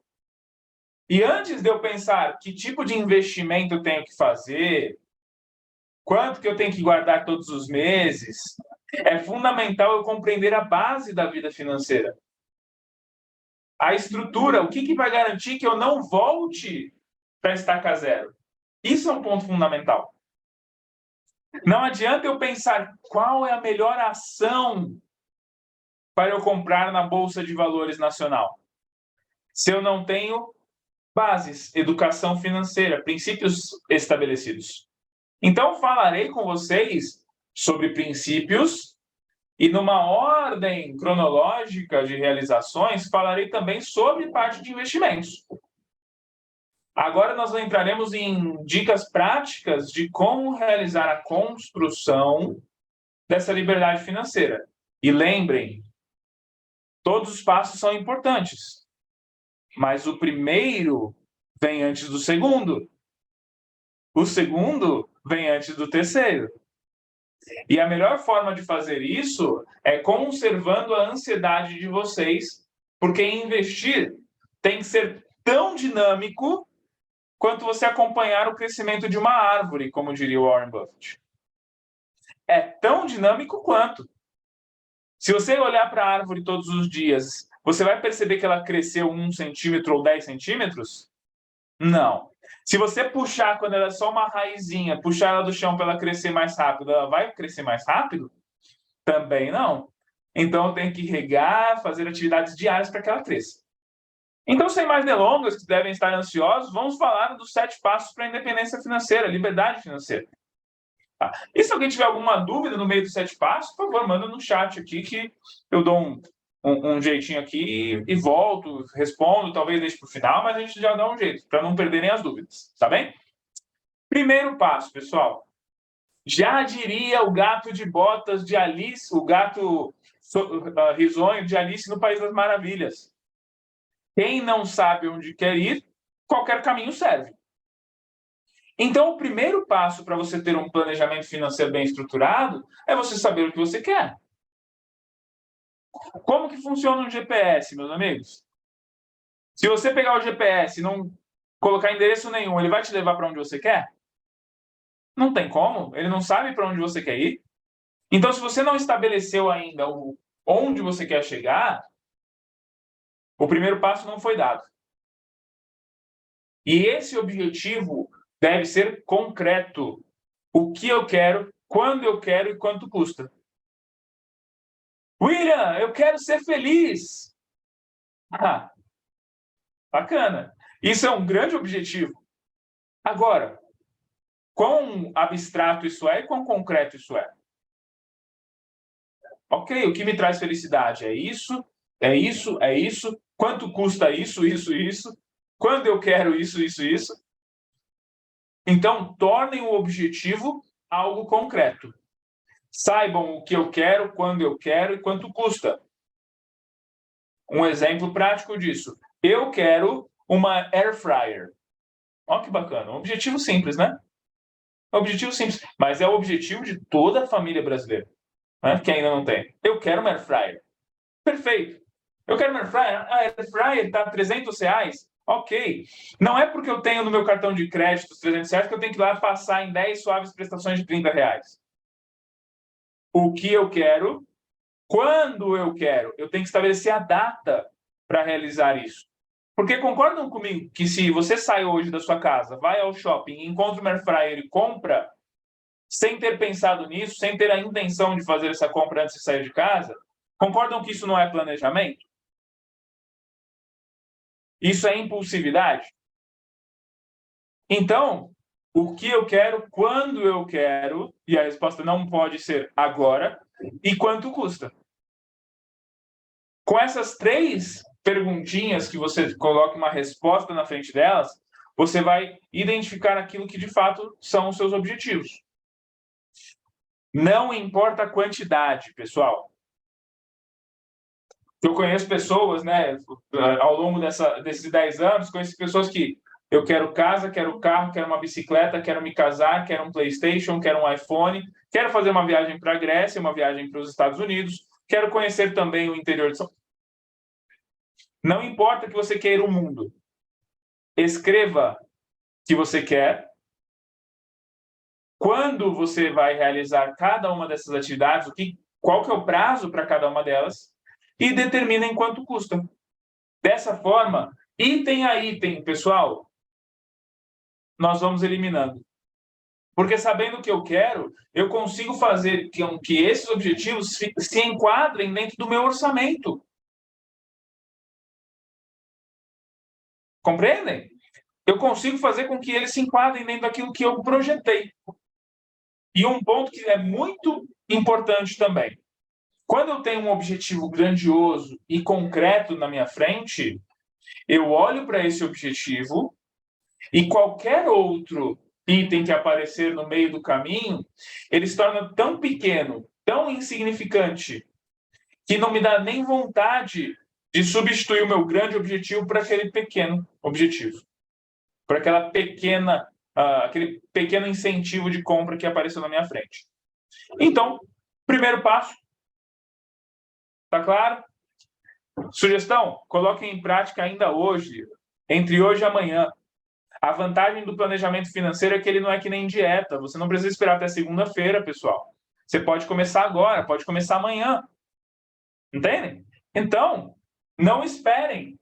E antes de eu pensar que tipo de investimento eu tenho que fazer, quanto que eu tenho que guardar todos os meses, é fundamental eu compreender a base da vida financeira. A estrutura, o que vai garantir que eu não volte para estaca zero? Isso é um ponto fundamental. Não adianta eu pensar qual é a melhor ação para eu comprar na Bolsa de Valores Nacional, se eu não tenho bases, educação financeira, princípios estabelecidos. Então, falarei com vocês sobre princípios e, numa ordem cronológica de realizações, falarei também sobre parte de investimentos. Agora nós entraremos em dicas práticas de como realizar a construção dessa liberdade financeira. E lembrem, todos os passos são importantes, mas o primeiro vem antes do segundo. O segundo vem antes do terceiro. E a melhor forma de fazer isso é conservando a ansiedade de vocês, porque investir tem que ser tão dinâmico quanto você acompanhar o crescimento de uma árvore, como diria Warren Buffett. É tão dinâmico quanto. Se você olhar para a árvore todos os dias, você vai perceber que ela cresceu 1 centímetro ou 10 centímetros? Não. Se você puxar, quando ela é só uma raizinha, puxar ela do chão para ela crescer mais rápido, ela vai crescer mais rápido? Também não. Então, eu tenho que regar, fazer atividades diárias para que ela cresça. Então, sem mais delongas, que devem estar ansiosos, vamos falar dos 7 passos para a independência financeira, liberdade financeira. Tá? E se alguém tiver alguma dúvida no meio dos 7 passos, por favor, manda no chat aqui que eu dou um jeitinho aqui e volto, respondo, talvez deixe para o final, mas a gente já dá um jeito, para não perderem as dúvidas, tá bem? Primeiro passo, pessoal. Já diria o gato de botas de Alice, o gato risonho de Alice no País das Maravilhas. Quem não sabe onde quer ir, qualquer caminho serve. Então, o primeiro passo para você ter um planejamento financeiro bem estruturado é você saber o que você quer. Como que funciona um GPS, meus amigos? Se você pegar o GPS e não colocar endereço nenhum, ele vai te levar para onde você quer? Não tem como, ele não sabe para onde você quer ir. Então, se você não estabeleceu ainda onde você quer chegar, o primeiro passo não foi dado. E esse objetivo deve ser concreto. O que eu quero, quando eu quero e quanto custa. William, eu quero ser feliz. Ah, bacana. Isso é um grande objetivo. Agora, quão abstrato isso é e quão concreto isso é? Ok, o que me traz felicidade é isso, é isso, é isso. Quanto custa isso, isso, isso? Quando eu quero isso, isso, isso? Então, tornem o objetivo algo concreto. Saibam o que eu quero, quando eu quero e quanto custa. Um exemplo prático disso. Eu quero uma air fryer. Olha que bacana. Um objetivo simples, né? Um objetivo simples. Mas é o objetivo de toda a família brasileira, né? Que ainda não tem. Eu quero uma air fryer. Perfeito. Eu quero uma air fryer. A air fryer está R$300. Ok. Não é porque eu tenho no meu cartão de crédito os R$300 que eu tenho que ir lá passar em 10 suaves prestações de R$30. O que eu quero, quando eu quero, eu tenho que estabelecer a data para realizar isso. Porque concordam comigo que se você sai hoje da sua casa, vai ao shopping, encontra uma air fryer e compra, sem ter pensado nisso, sem ter a intenção de fazer essa compra antes de sair de casa, concordam que isso não é planejamento? Isso é impulsividade? Então, o que eu quero, quando eu quero, e a resposta não pode ser agora, e quanto custa. Com essas 3 perguntinhas que você coloca uma resposta na frente delas, você vai identificar aquilo que de fato são os seus objetivos. Não importa a quantidade, pessoal. Eu conheço pessoas, né, ao longo desses 10 anos, conheço pessoas que eu quero casa, quero carro, quero uma bicicleta, quero me casar, quero um PlayStation, quero um iPhone, quero fazer uma viagem para a Grécia, uma viagem para os Estados Unidos, quero conhecer também o interior de São Paulo. Não importa que você queira o mundo. Escreva o que você quer, quando você vai realizar cada uma dessas atividades, qual que é o prazo para cada uma delas, e determina em quanto custa. Dessa forma, item a item, pessoal, nós vamos eliminando. Porque sabendo o que eu quero, eu consigo fazer que esses objetivos se enquadrem dentro do meu orçamento. Compreendem? Eu consigo fazer com que eles se enquadrem dentro daquilo que eu projetei. E um ponto que é muito importante também. Quando eu tenho um objetivo grandioso e concreto na minha frente, eu olho para esse objetivo e qualquer outro item que aparecer no meio do caminho, ele se torna tão pequeno, tão insignificante, que não me dá nem vontade de substituir o meu grande objetivo por aquele pequeno objetivo, por aquele pequeno incentivo de compra que apareceu na minha frente. Então, primeiro passo, tá claro? Sugestão, coloquem em prática ainda hoje, entre hoje e amanhã. A vantagem do planejamento financeiro é que ele não é que nem dieta. Você não precisa esperar até segunda-feira, pessoal. Você pode começar agora, pode começar amanhã. Entendem? Então, não esperem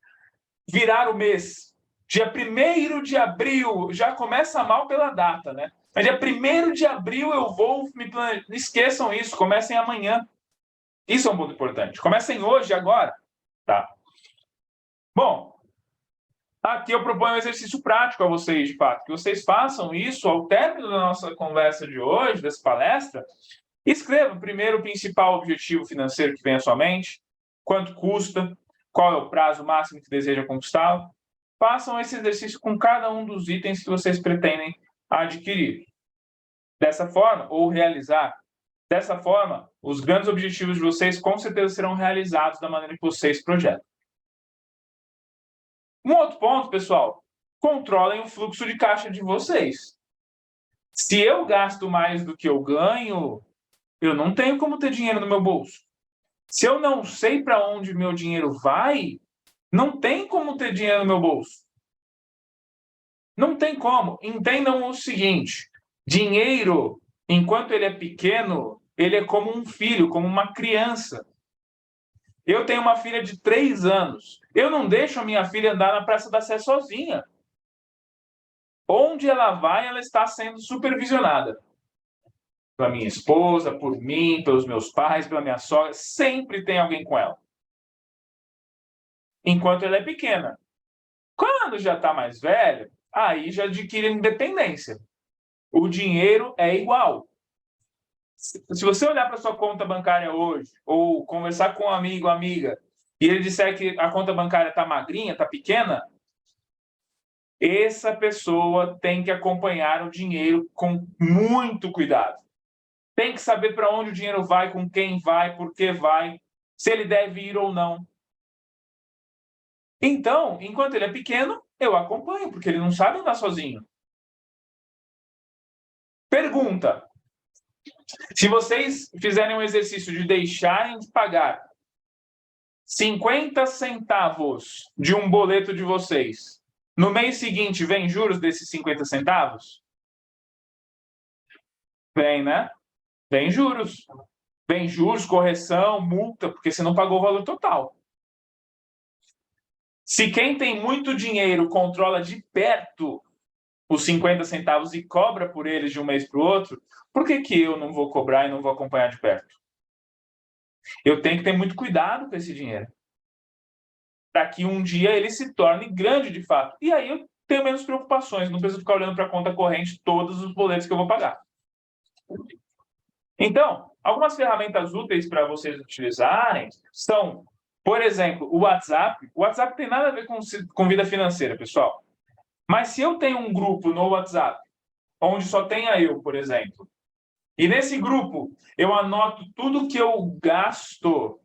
virar o mês. Dia 1º de abril, já começa mal pela data, né? Mas dia 1º de abril eu vou me planejar. Não esqueçam isso, comecem amanhã. Isso é um ponto importante. Comecem hoje, agora. Tá? Bom, aqui eu proponho um exercício prático a vocês, de fato, que vocês façam isso ao término da nossa conversa de hoje, dessa palestra. Escreva primeiro o principal objetivo financeiro que vem à sua mente, quanto custa, qual é o prazo máximo que deseja conquistá-lo. Façam esse exercício com cada um dos itens que vocês pretendem adquirir. Dessa forma, ou realizar. Dessa forma, os grandes objetivos de vocês com certeza serão realizados da maneira que vocês projetam. Um outro ponto, pessoal, controlem o fluxo de caixa de vocês. Se eu gasto mais do que eu ganho, eu não tenho como ter dinheiro no meu bolso. Se eu não sei para onde meu dinheiro vai, não tem como ter dinheiro no meu bolso. Não tem como. Entendam o seguinte, dinheiro, enquanto ele é pequeno, ele é como um filho, como uma criança. Eu tenho uma filha de 3 anos. Eu não deixo a minha filha andar na Praça da Sé sozinha. Onde ela vai, ela está sendo supervisionada. Pela minha esposa, por mim, pelos meus pais, pela minha sogra. Sempre tem alguém com ela. Enquanto ela é pequena. Quando já está mais velha, aí já adquire independência. O dinheiro é igual. Se você olhar para sua conta bancária hoje, ou conversar com um amigo ou amiga, e ele disser que a conta bancária está magrinha, está pequena, essa pessoa tem que acompanhar o dinheiro com muito cuidado. Tem que saber para onde o dinheiro vai, com quem vai, por que vai, se ele deve ir ou não. Então, enquanto ele é pequeno, eu acompanho, porque ele não sabe andar sozinho. Pergunta. Se vocês fizerem um exercício de deixarem de pagar 50 centavos de um boleto de vocês, no mês seguinte vem juros desses 50 centavos? Vem, né? Vem juros. Vem juros, correção, multa, porque você não pagou o valor total. Se quem tem muito dinheiro controla de perto os 50 centavos e cobra por eles de um mês para o outro, por que eu não vou cobrar e não vou acompanhar de perto? Eu tenho que ter muito cuidado com esse dinheiro. Para que um dia ele se torne grande de fato. E aí eu tenho menos preocupações, não preciso ficar olhando para a conta corrente todos os boletos que eu vou pagar. Então, algumas ferramentas úteis para vocês utilizarem são, por exemplo, o WhatsApp. O WhatsApp tem nada a ver com vida financeira, pessoal. Mas se eu tenho um grupo no WhatsApp, onde só tenha eu, por exemplo, e nesse grupo eu anoto tudo que eu gasto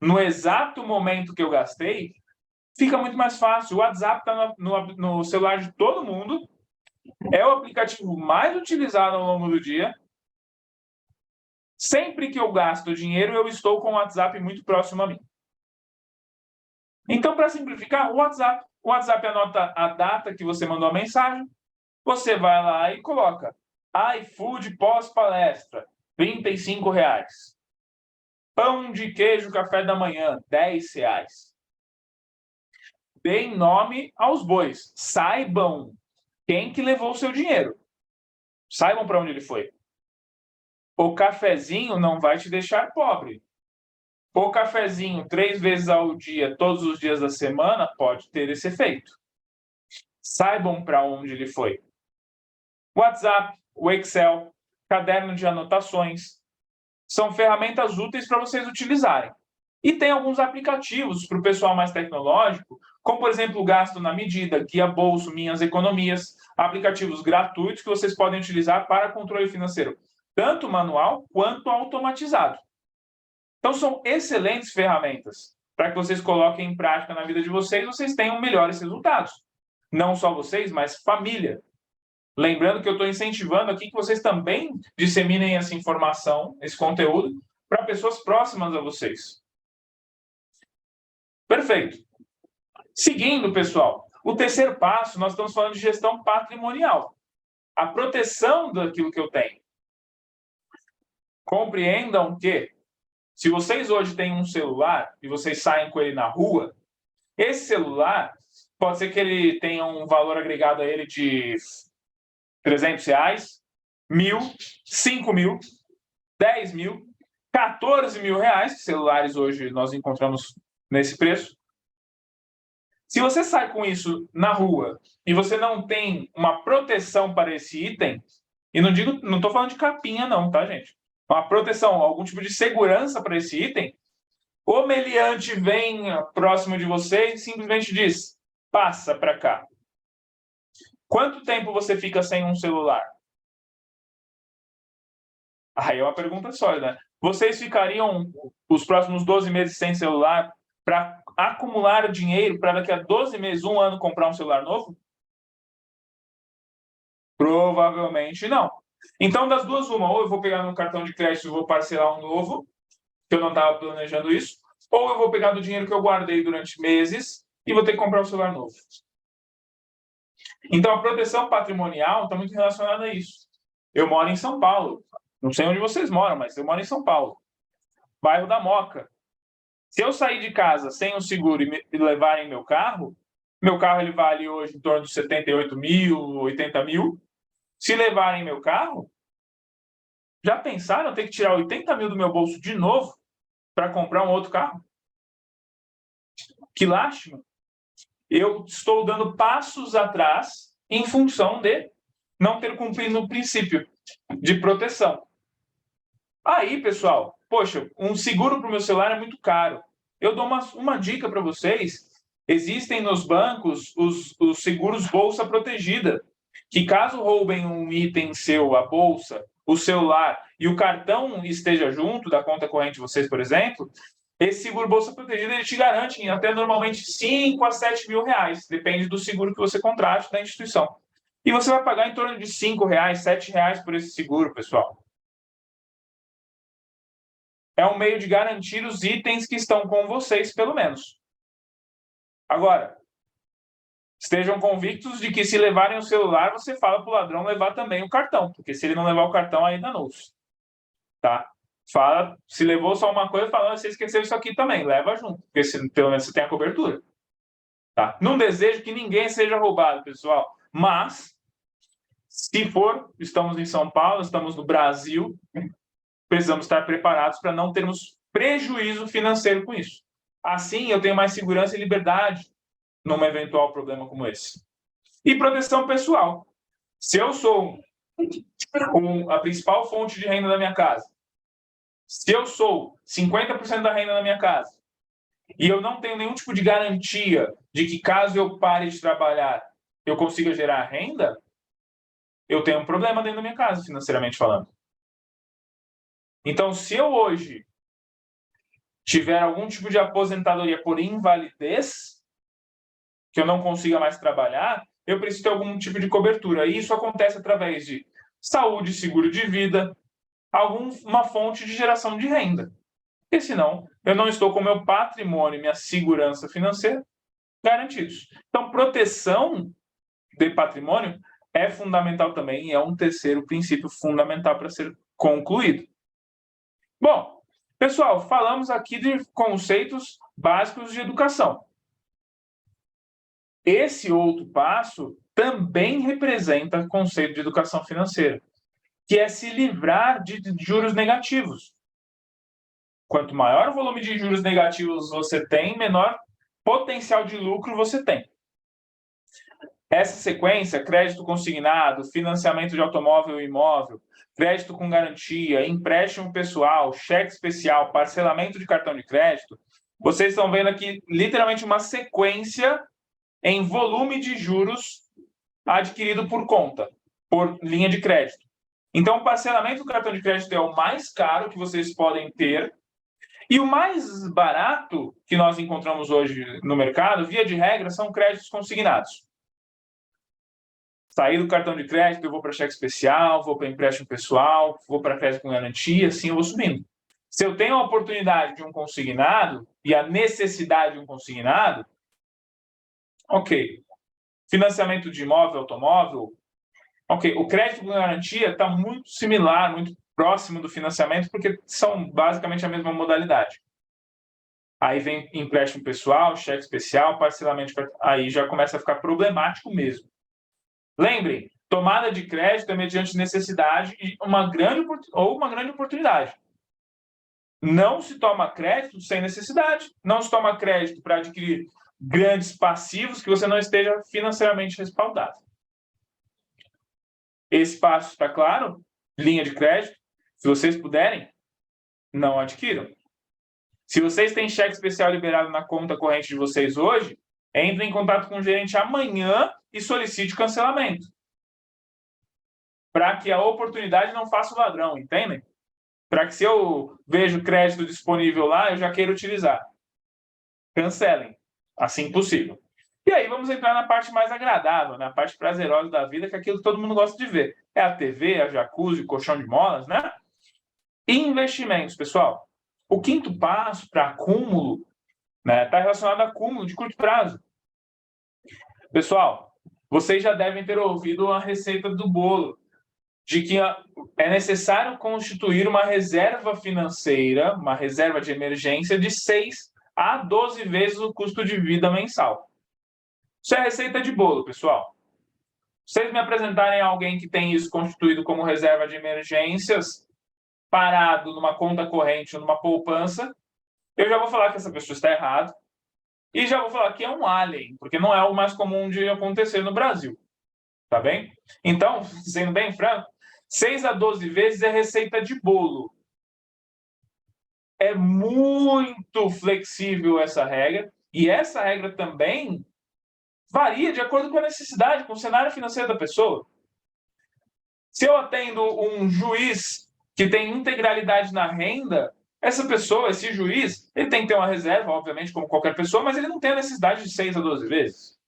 no exato momento que eu gastei, fica muito mais fácil. O WhatsApp está no celular de todo mundo, é o aplicativo mais utilizado ao longo do dia. Sempre que eu gasto dinheiro, eu estou com o WhatsApp muito próximo a mim. Então, para simplificar, o WhatsApp anota a data que você mandou a mensagem, você vai lá e coloca iFood pós-palestra, R$ 35. Pão de queijo café da manhã, R$ 10. Deem nome aos bois. Saibam quem que levou o seu dinheiro. Saibam para onde ele foi. O cafezinho não vai te deixar pobre. O cafezinho 3 vezes ao dia, todos os dias da semana, pode ter esse efeito. Saibam para onde ele foi. WhatsApp, o Excel, caderno de anotações, são ferramentas úteis para vocês utilizarem. E tem alguns aplicativos para o pessoal mais tecnológico, como, por exemplo, o Gasto na Medida, Guia Bolso, Minhas Economias, aplicativos gratuitos que vocês podem utilizar para controle financeiro, tanto manual quanto automatizado. Então, são excelentes ferramentas para que vocês coloquem em prática na vida de vocês, vocês tenham melhores resultados. Não só vocês, mas família. Lembrando que eu estou incentivando aqui que vocês também disseminem essa informação, esse conteúdo, para pessoas próximas a vocês. Perfeito. Seguindo, pessoal, o terceiro passo, nós estamos falando de gestão patrimonial. A proteção daquilo que eu tenho. Compreendam que, se vocês hoje têm um celular e vocês saem com ele na rua, esse celular, pode ser que ele tenha um valor agregado a ele de R$300, R$1.000, R$5.000, R$10.000, R$14.000, que celulares hoje nós encontramos nesse preço. Se você sai com isso na rua e você não tem uma proteção para esse item, e não estou falando de capinha não, tá, gente? Uma proteção, algum tipo de segurança para esse item, o meliante vem próximo de você e simplesmente diz, passa para cá. Quanto tempo você fica sem um celular? Aí é uma pergunta sólida, né? Vocês ficariam os próximos 12 meses sem celular para acumular dinheiro para daqui a 12 meses, 1 ano, comprar um celular novo? Provavelmente não. Então, das duas, uma, ou eu vou pegar no cartão de crédito e vou parcelar um novo, que eu não estava planejando isso, ou eu vou pegar do dinheiro que eu guardei durante meses e vou ter que comprar um celular novo. Então, a proteção patrimonial está muito relacionada a isso. Eu moro em São Paulo. Não sei onde vocês moram, mas eu moro em São Paulo. Bairro da Moca. Se eu sair de casa sem um seguro e levarem meu carro ele vale hoje em torno de 78 mil, 80 mil. Se levarem meu carro, já pensaram eu ter que tirar 80 mil do meu bolso de novo para comprar um outro carro? Que lástima. Eu estou dando passos atrás em função de não ter cumprido o princípio de proteção. Aí, pessoal, poxa, um seguro para o meu celular é muito caro. Eu dou uma dica para vocês. Existem nos bancos os seguros bolsa protegida, que caso roubem um item seu, a bolsa, o celular e o cartão esteja junto da conta corrente de vocês, por exemplo, esse seguro bolsa protegida ele te garante até normalmente 5 a 7 mil reais, depende do seguro que você contrate da instituição. E você vai pagar em torno de 5 reais, 7 reais por esse seguro, pessoal. É um meio de garantir os itens que estão com vocês, pelo menos. Agora, estejam convictos de que se levarem o celular, você fala para o ladrão levar também o cartão, porque se ele não levar o cartão, aí danou-se. Tá? Fala, se levou só uma coisa, fala, você esqueceu isso aqui também, leva junto, porque pelo menos você tem a cobertura. Tá? Não desejo que ninguém seja roubado, pessoal, mas, se for, estamos em São Paulo, estamos no Brasil, precisamos estar preparados para não termos prejuízo financeiro com isso. Assim, eu tenho mais segurança e liberdade num eventual problema como esse. E proteção pessoal. Se eu sou a principal fonte de renda da minha casa, se eu sou 50% da renda da minha casa, e eu não tenho nenhum tipo de garantia de que caso eu pare de trabalhar, eu consiga gerar renda, eu tenho um problema dentro da minha casa, financeiramente falando. Então, se eu hoje tiver algum tipo de aposentadoria por invalidez, que eu não consiga mais trabalhar, eu preciso ter algum tipo de cobertura. E isso acontece através de saúde, seguro de vida, alguma fonte de geração de renda. Porque senão eu não estou com meu patrimônio e minha segurança financeira garantidos. Então, proteção de patrimônio é fundamental também e é um terceiro princípio fundamental para ser concluído. Bom, pessoal, falamos aqui de conceitos básicos de educação. Esse outro passo também representa o conceito de educação financeira, que é se livrar de juros negativos. Quanto maior o volume de juros negativos você tem, menor potencial de lucro você tem. Essa sequência, crédito consignado, financiamento de automóvel e imóvel, crédito com garantia, empréstimo pessoal, cheque especial, parcelamento de cartão de crédito, vocês estão vendo aqui literalmente uma sequência em volume de juros adquirido por conta, por linha de crédito. Então, o parcelamento do cartão de crédito é o mais caro que vocês podem ter. E o mais barato que nós encontramos hoje no mercado, via de regra, são créditos consignados. Saí do cartão de crédito, eu vou para cheque especial, vou para empréstimo pessoal, vou para crédito com garantia, assim eu vou subindo. Se eu tenho a oportunidade de um consignado e a necessidade de um consignado, ok. Financiamento de imóvel, automóvel, ok. O crédito com garantia está muito similar, muito próximo do financiamento, porque são basicamente a mesma modalidade. Aí vem empréstimo pessoal, cheque especial, parcelamento, aí já começa a ficar problemático mesmo. Lembrem, tomada de crédito é mediante necessidade e uma grande oportunidade. Não se toma crédito sem necessidade. Não se toma crédito para adquirir grandes passivos que você não esteja financeiramente respaldado. Esse passo está claro? Linha de crédito. Se vocês puderem, não adquiram. Se vocês têm cheque especial liberado na conta corrente de vocês hoje, entre em contato com o gerente amanhã e solicite cancelamento. Para que a oportunidade não faça o ladrão, entendem? Para que se eu vejo crédito disponível lá, eu já queira utilizar. Cancelem, assim que possível. E aí vamos entrar na parte mais agradável, na parte prazerosa da vida, que é aquilo que todo mundo gosta de ver. É a TV, a jacuzzi, o colchão de molas, né? Investimentos, pessoal. O quinto passo para acúmulo, né, está relacionado a acúmulo de curto prazo. Pessoal, vocês já devem ter ouvido a receita do bolo, de que é necessário constituir uma reserva financeira, uma reserva de emergência de 6 a 12 vezes o custo de vida mensal. Isso é receita de bolo, pessoal. Se vocês me apresentarem alguém que tem isso constituído como reserva de emergências, parado numa conta corrente ou numa poupança, eu já vou falar que essa pessoa está errada e já vou falar que é um alien, porque não é o mais comum de acontecer no Brasil. Tá bem? Então, sendo bem franco, 6 a 12 vezes é receita de bolo. É muito flexível essa regra, e essa regra também varia de acordo com a necessidade, com o cenário financeiro da pessoa. Se eu atendo um juiz que tem integralidade na renda, essa pessoa, esse juiz, ele tem que ter uma reserva, obviamente, como qualquer pessoa, mas ele não tem a necessidade de 6 a 12 vezes.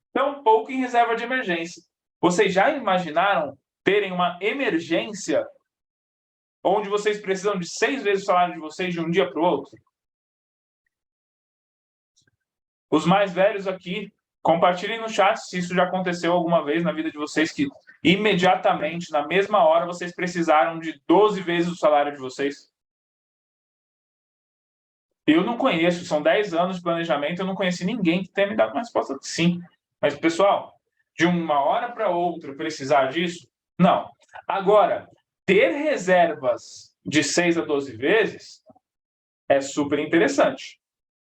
Então, pouco em reserva de emergência. Vocês já imaginaram terem uma emergência onde vocês precisam de 6 vezes o salário de vocês de um dia para o outro? Os mais velhos aqui, compartilhem no chat se isso já aconteceu alguma vez na vida de vocês, que imediatamente, na mesma hora, vocês precisaram de 12 vezes o salário de vocês. Eu não conheço, são 10 anos de planejamento, eu não conheci ninguém que tenha me dado uma resposta sim. Mas, pessoal, de uma hora para outra precisar disso? Não. Agora, ter reservas de 6 a 12 vezes é super interessante.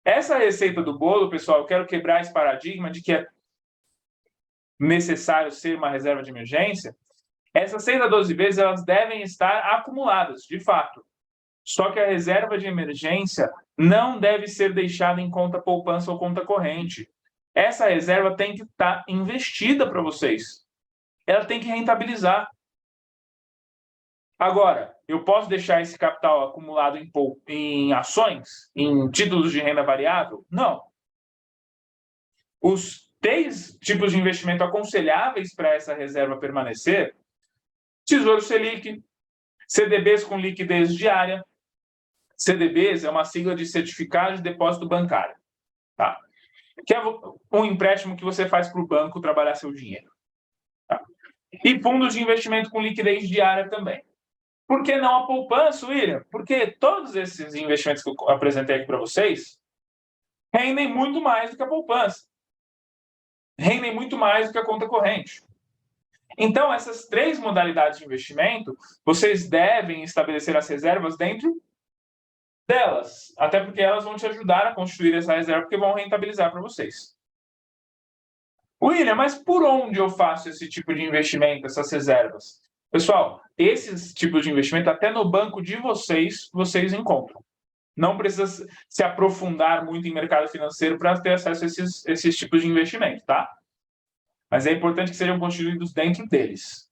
Essa receita do bolo, pessoal, eu quero quebrar esse paradigma de que é necessário ser uma reserva de emergência. Essas 6 a 12 vezes elas devem estar acumuladas, de fato. Só que a reserva de emergência não deve ser deixada em conta poupança ou conta corrente. Essa reserva tem que estar investida para vocês. Ela tem que rentabilizar. Agora, eu posso deixar esse capital acumulado em ações, em títulos de renda variável? Não. Os 3 tipos de investimento aconselháveis para essa reserva permanecer: Tesouro Selic, CDBs com liquidez diária. CDBs é uma sigla de Certificado de Depósito Bancário, tá? Que é um empréstimo que você faz para o banco trabalhar seu dinheiro. Tá? E fundos de investimento com liquidez diária também. Por que não a poupança, William? Porque todos esses investimentos que eu apresentei aqui para vocês rendem muito mais do que a poupança. Rendem muito mais do que a conta corrente. Então, essas 3 modalidades de investimento, vocês devem estabelecer as reservas dentro delas, até porque elas vão te ajudar a construir essa reserva, porque vão rentabilizar para vocês. William, mas por onde eu faço esse tipo de investimento, essas reservas? Pessoal, esses tipos de investimento, até no banco de vocês encontram. Não precisa se aprofundar muito em mercado financeiro para ter acesso a esses tipos de investimento, tá? Mas é importante que sejam constituídos dentro deles.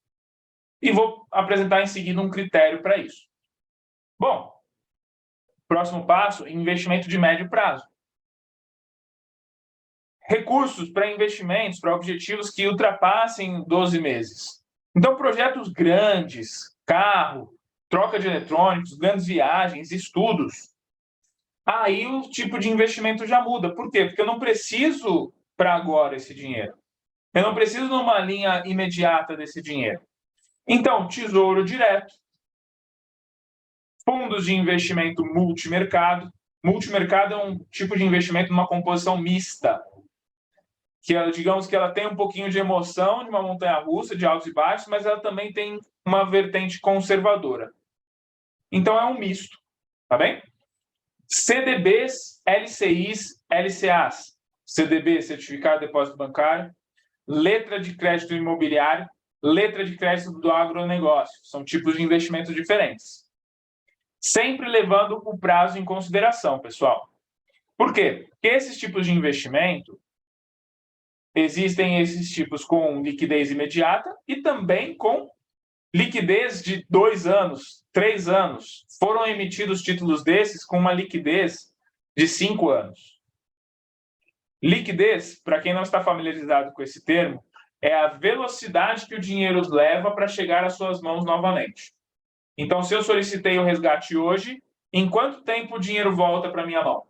E vou apresentar em seguida um critério para isso. Bom, próximo passo, investimento de médio prazo. Recursos para investimentos, para objetivos que ultrapassem 12 meses. Então, projetos grandes, carro, troca de eletrônicos, grandes viagens, estudos. Aí o tipo de investimento já muda. Por quê? Porque eu não preciso para agora esse dinheiro. Eu não preciso numa linha imediata desse dinheiro. Então, tesouro direto, fundos de investimento multimercado. Multimercado é um tipo de investimento numa composição mista, que digamos que ela tem um pouquinho de emoção, de uma montanha-russa, de altos e baixos, mas ela também tem uma vertente conservadora. Então, é um misto, tá bem? CDBs, LCIs, LCAs. CDB, Certificado de Depósito Bancário. Letra de crédito imobiliário, letra de crédito do agronegócio. São tipos de investimentos diferentes. Sempre levando o prazo em consideração, pessoal. Por quê? Porque esses tipos de investimento, existem esses tipos com liquidez imediata e também com liquidez de 2 anos, 3 anos. Foram emitidos títulos desses com uma liquidez de 5 anos. Liquidez, para quem não está familiarizado com esse termo, é a velocidade que o dinheiro leva para chegar às suas mãos novamente. Então, se eu solicitei o resgate hoje, em quanto tempo o dinheiro volta para minha mão?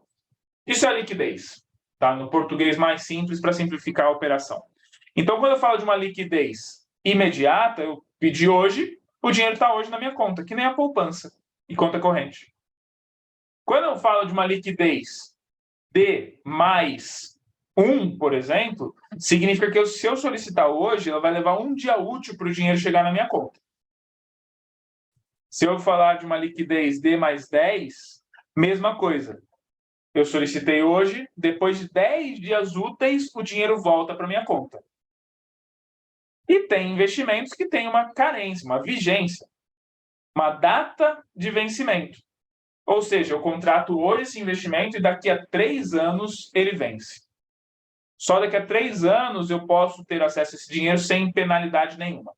Isso é liquidez, tá? No português mais simples, para simplificar a operação. Então, quando eu falo de uma liquidez imediata, eu pedi hoje, o dinheiro está hoje na minha conta, que nem a poupança e conta corrente. Quando eu falo de uma liquidez de mais 1, por exemplo, significa que se eu solicitar hoje, ela vai levar 1 dia útil para o dinheiro chegar na minha conta. Se eu falar de uma liquidez D mais 10, mesma coisa. Eu solicitei hoje, depois de 10 dias úteis, o dinheiro volta para minha conta. E tem investimentos que têm uma carência, uma vigência, uma data de vencimento. Ou seja, eu contrato hoje esse investimento e daqui a 3 anos ele vence. Só daqui a 3 anos eu posso ter acesso a esse dinheiro sem penalidade nenhuma.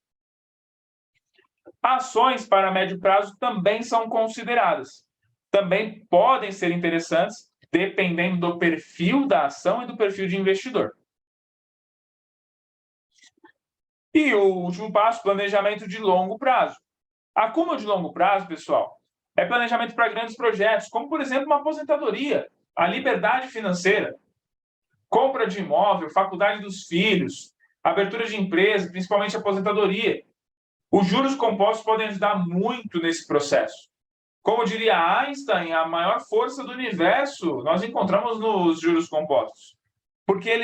Ações para médio prazo também são consideradas. Também podem ser interessantes, dependendo do perfil da ação e do perfil de investidor. E o último passo, planejamento de longo prazo. Acúmulo de longo prazo, pessoal, é planejamento para grandes projetos, como, por exemplo, uma aposentadoria, a liberdade financeira, compra de imóvel, faculdade dos filhos, abertura de empresa, principalmente aposentadoria. Os juros compostos podem ajudar muito nesse processo. Como diria Einstein, a maior força do universo nós encontramos nos juros compostos. Porque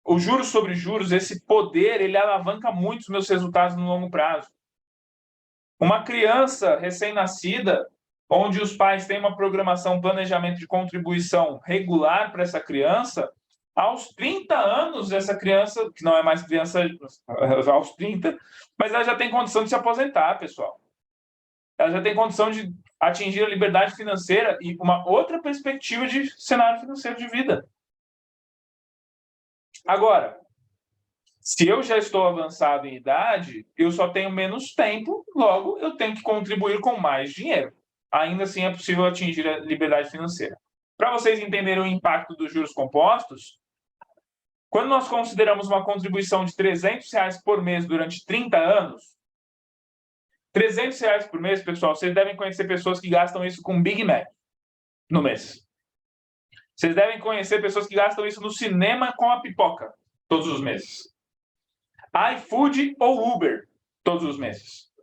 os juros sobre juros, esse poder, ele alavanca muito os meus resultados no longo prazo. Uma criança recém-nascida, onde os pais têm uma programação, planejamento de contribuição regular para essa criança, aos 30 anos, essa criança, que não é mais criança aos 30, mas ela já tem condição de se aposentar, pessoal. Ela já tem condição de atingir a liberdade financeira e uma outra perspectiva de cenário financeiro de vida. Agora, Se eu já estou avançado em idade, eu só tenho menos tempo, logo eu tenho que contribuir com mais dinheiro. Ainda assim é possível atingir a liberdade financeira. Para vocês entenderem o impacto dos juros compostos, quando nós consideramos uma contribuição de R$300 por mês durante 30 anos, R$300 por mês, pessoal, vocês devem conhecer pessoas que gastam isso com Big Mac no mês. Vocês devem conhecer pessoas que gastam isso no cinema com a pipoca todos os meses. iFood ou Uber todos os meses.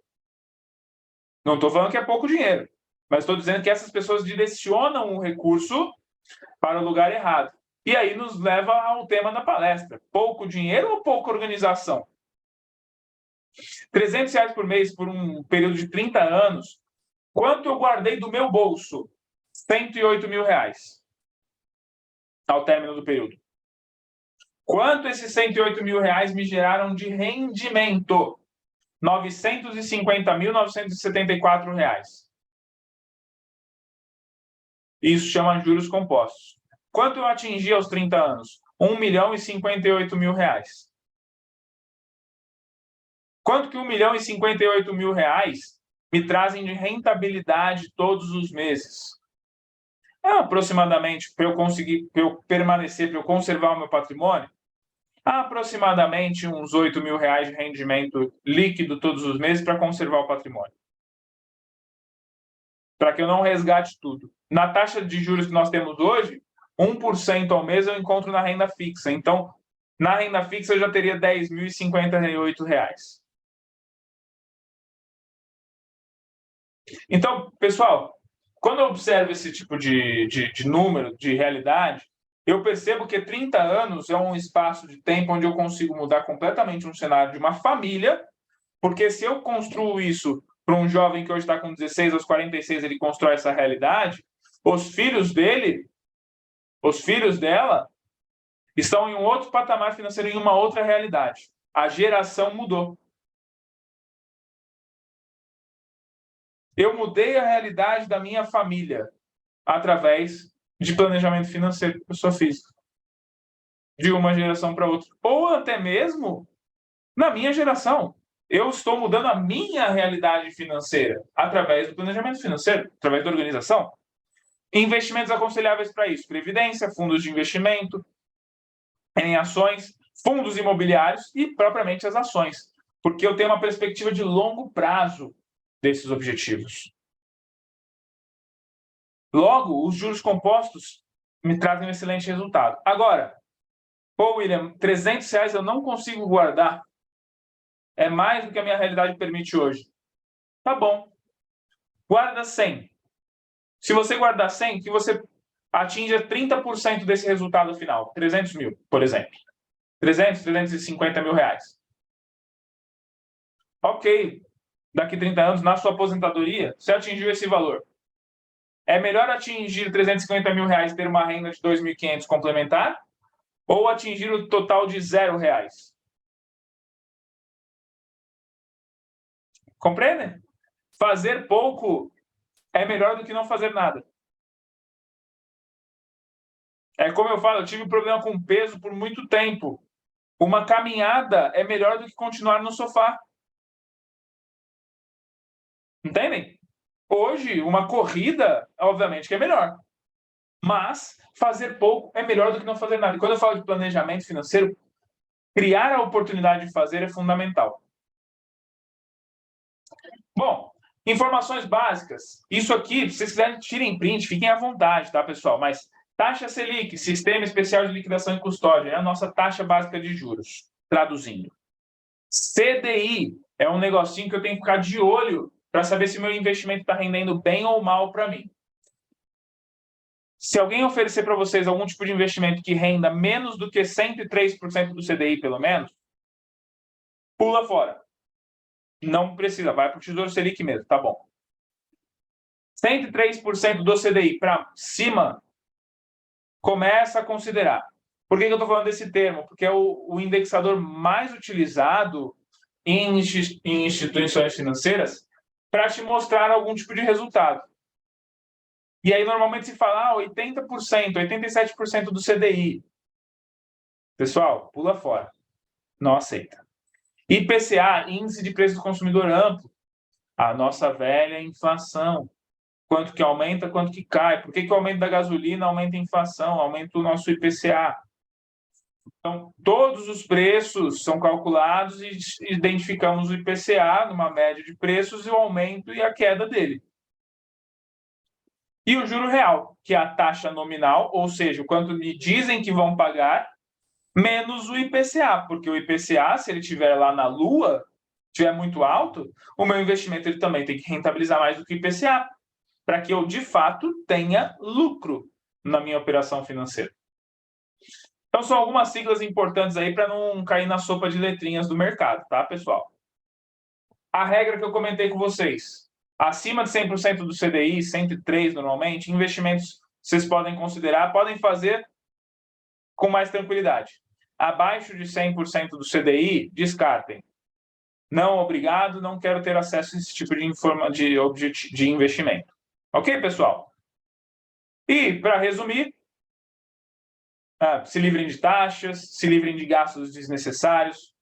Não estou falando que é pouco dinheiro, mas estou dizendo que essas pessoas direcionam o recurso para o lugar errado. E aí nos leva ao tema da palestra. Pouco dinheiro ou pouca organização? R$300 por mês por um período de 30 anos. Quanto eu guardei do meu bolso? R$108 mil ao término do período. Quanto esses R$108 mil me geraram de rendimento? R$950.974. Isso chama juros compostos. Quanto eu atingi aos 30 anos? R$1.058.000. Quanto que R$1.058.000 me trazem de rentabilidade todos os meses? Aproximadamente, para eu conseguir, para eu permanecer, para eu conservar o meu patrimônio, aproximadamente uns R$8 mil de rendimento líquido todos os meses para conservar o patrimônio. Para que eu não resgate tudo. Na taxa de juros que nós temos hoje, 1% ao mês eu encontro na renda fixa. Então, na renda fixa eu já teria R$10.058. Então, pessoal, quando eu observo esse tipo de número, de realidade, eu percebo que 30 anos é um espaço de tempo onde eu consigo mudar completamente um cenário de uma família, porque se eu construo isso para um jovem que hoje está com 16 aos 46, ele constrói essa realidade, os filhos dela, estão em um outro patamar financeiro, em uma outra realidade. A geração mudou. Eu mudei a realidade da minha família através de planejamento financeiro de pessoa física, de uma geração para outra, ou até mesmo na minha geração. Eu estou mudando a minha realidade financeira através do planejamento financeiro, através da organização. Investimentos aconselháveis para isso: previdência, fundos de investimento em ações, fundos imobiliários e propriamente as ações, porque eu tenho uma perspectiva de longo prazo desses objetivos. Logo, os juros compostos me trazem um excelente resultado. Agora, William, R$300 eu não consigo guardar. É mais do que a minha realidade permite hoje. Tá bom. Guarda 100. Se você guardar 100, que você atinja 30% desse resultado final. 300 mil, por exemplo. 350 mil reais. Ok. Daqui 30 anos, na sua aposentadoria, você atingiu esse valor. É melhor atingir 350 mil reais e ter uma renda de 2.500 complementar, ou atingir o total de R$0? Compreendem? Fazer pouco é melhor do que não fazer nada. É como eu falo, eu tive problema com peso por muito tempo. Uma caminhada é melhor do que continuar no sofá. Entendem? Hoje, uma corrida, obviamente, que é melhor. Mas fazer pouco é melhor do que não fazer nada. E quando eu falo de planejamento financeiro, criar a oportunidade de fazer é fundamental. Bom, informações básicas. Isso aqui, se vocês quiserem, tirem print, fiquem à vontade, tá, pessoal? Mas taxa Selic, Sistema Especial de Liquidação e Custódia, é a nossa taxa básica de juros. Traduzindo. CDI é um negocinho que eu tenho que ficar de olho para saber se meu investimento está rendendo bem ou mal para mim. Se alguém oferecer para vocês algum tipo de investimento que renda menos do que 103% do CDI, pelo menos, pula fora. Não precisa, vai para o Tesouro Selic mesmo, tá bom. 103% do CDI para cima, começa a considerar. Por que eu estou falando desse termo? Porque é o indexador mais utilizado em instituições financeiras para te mostrar algum tipo de resultado. E aí, normalmente, se fala 80%, 87% do CDI. Pessoal, pula fora. não aceita. IPCA, Índice de Preço do Consumidor Amplo, a nossa velha inflação. Quanto que aumenta, quanto que cai. Por que o aumento da gasolina aumenta a inflação, aumenta o nosso IPCA? Então, todos os preços são calculados e identificamos o IPCA numa média de preços e o aumento e a queda dele. E o juro real, que é a taxa nominal, ou seja, o quanto me dizem que vão pagar, menos o IPCA, porque o IPCA, se ele estiver lá na lua, estiver muito alto, o meu investimento ele também tem que rentabilizar mais do que o IPCA, para que eu, de fato, tenha lucro na minha operação financeira. Então, são algumas siglas importantes aí para não cair na sopa de letrinhas do mercado, tá, pessoal? A regra que eu comentei com vocês, acima de 100% do CDI, 103 normalmente, investimentos vocês podem considerar, podem fazer com mais tranquilidade. Abaixo de 100% do CDI, descartem. Não, obrigado, não quero ter acesso a esse tipo de investimento. Ok, pessoal? E, para resumir, se livrem de taxas, se livrem de gastos desnecessários,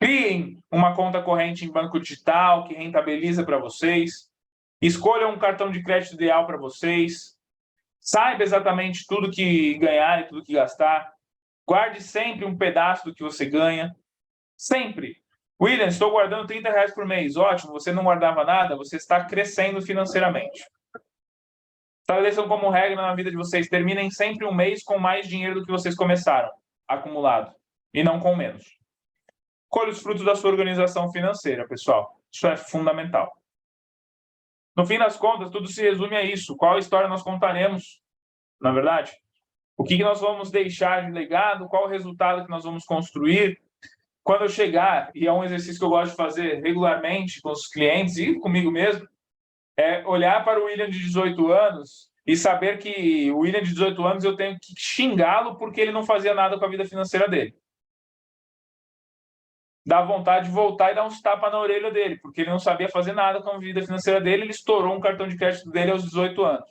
criem uma conta corrente em banco digital que rentabiliza para vocês, escolham um cartão de crédito ideal para vocês, saiba exatamente tudo que ganhar e tudo que gastar, guarde sempre um pedaço do que você ganha, sempre. William, estou guardando R$30 por mês, ótimo, você não guardava nada, você está crescendo financeiramente. Estabeleçam como regra na vida de vocês, terminem sempre um mês com mais dinheiro do que vocês começaram, acumulado, e não com menos. Colhe os frutos da sua organização financeira, pessoal. Isso é fundamental. No fim das contas, tudo se resume a isso. Qual história nós contaremos, na verdade? O que nós vamos deixar de legado? Qual o resultado que nós vamos construir? Quando eu chegar, e é um exercício que eu gosto de fazer regularmente com os clientes e comigo mesmo, é olhar para o William de 18 anos e saber que o William de 18 anos eu tenho que xingá-lo porque ele não fazia nada com a vida financeira dele. Dá vontade de voltar e dar uns tapas na orelha dele, porque ele não sabia fazer nada com a vida financeira dele, ele estourou um cartão de crédito dele aos 18 anos.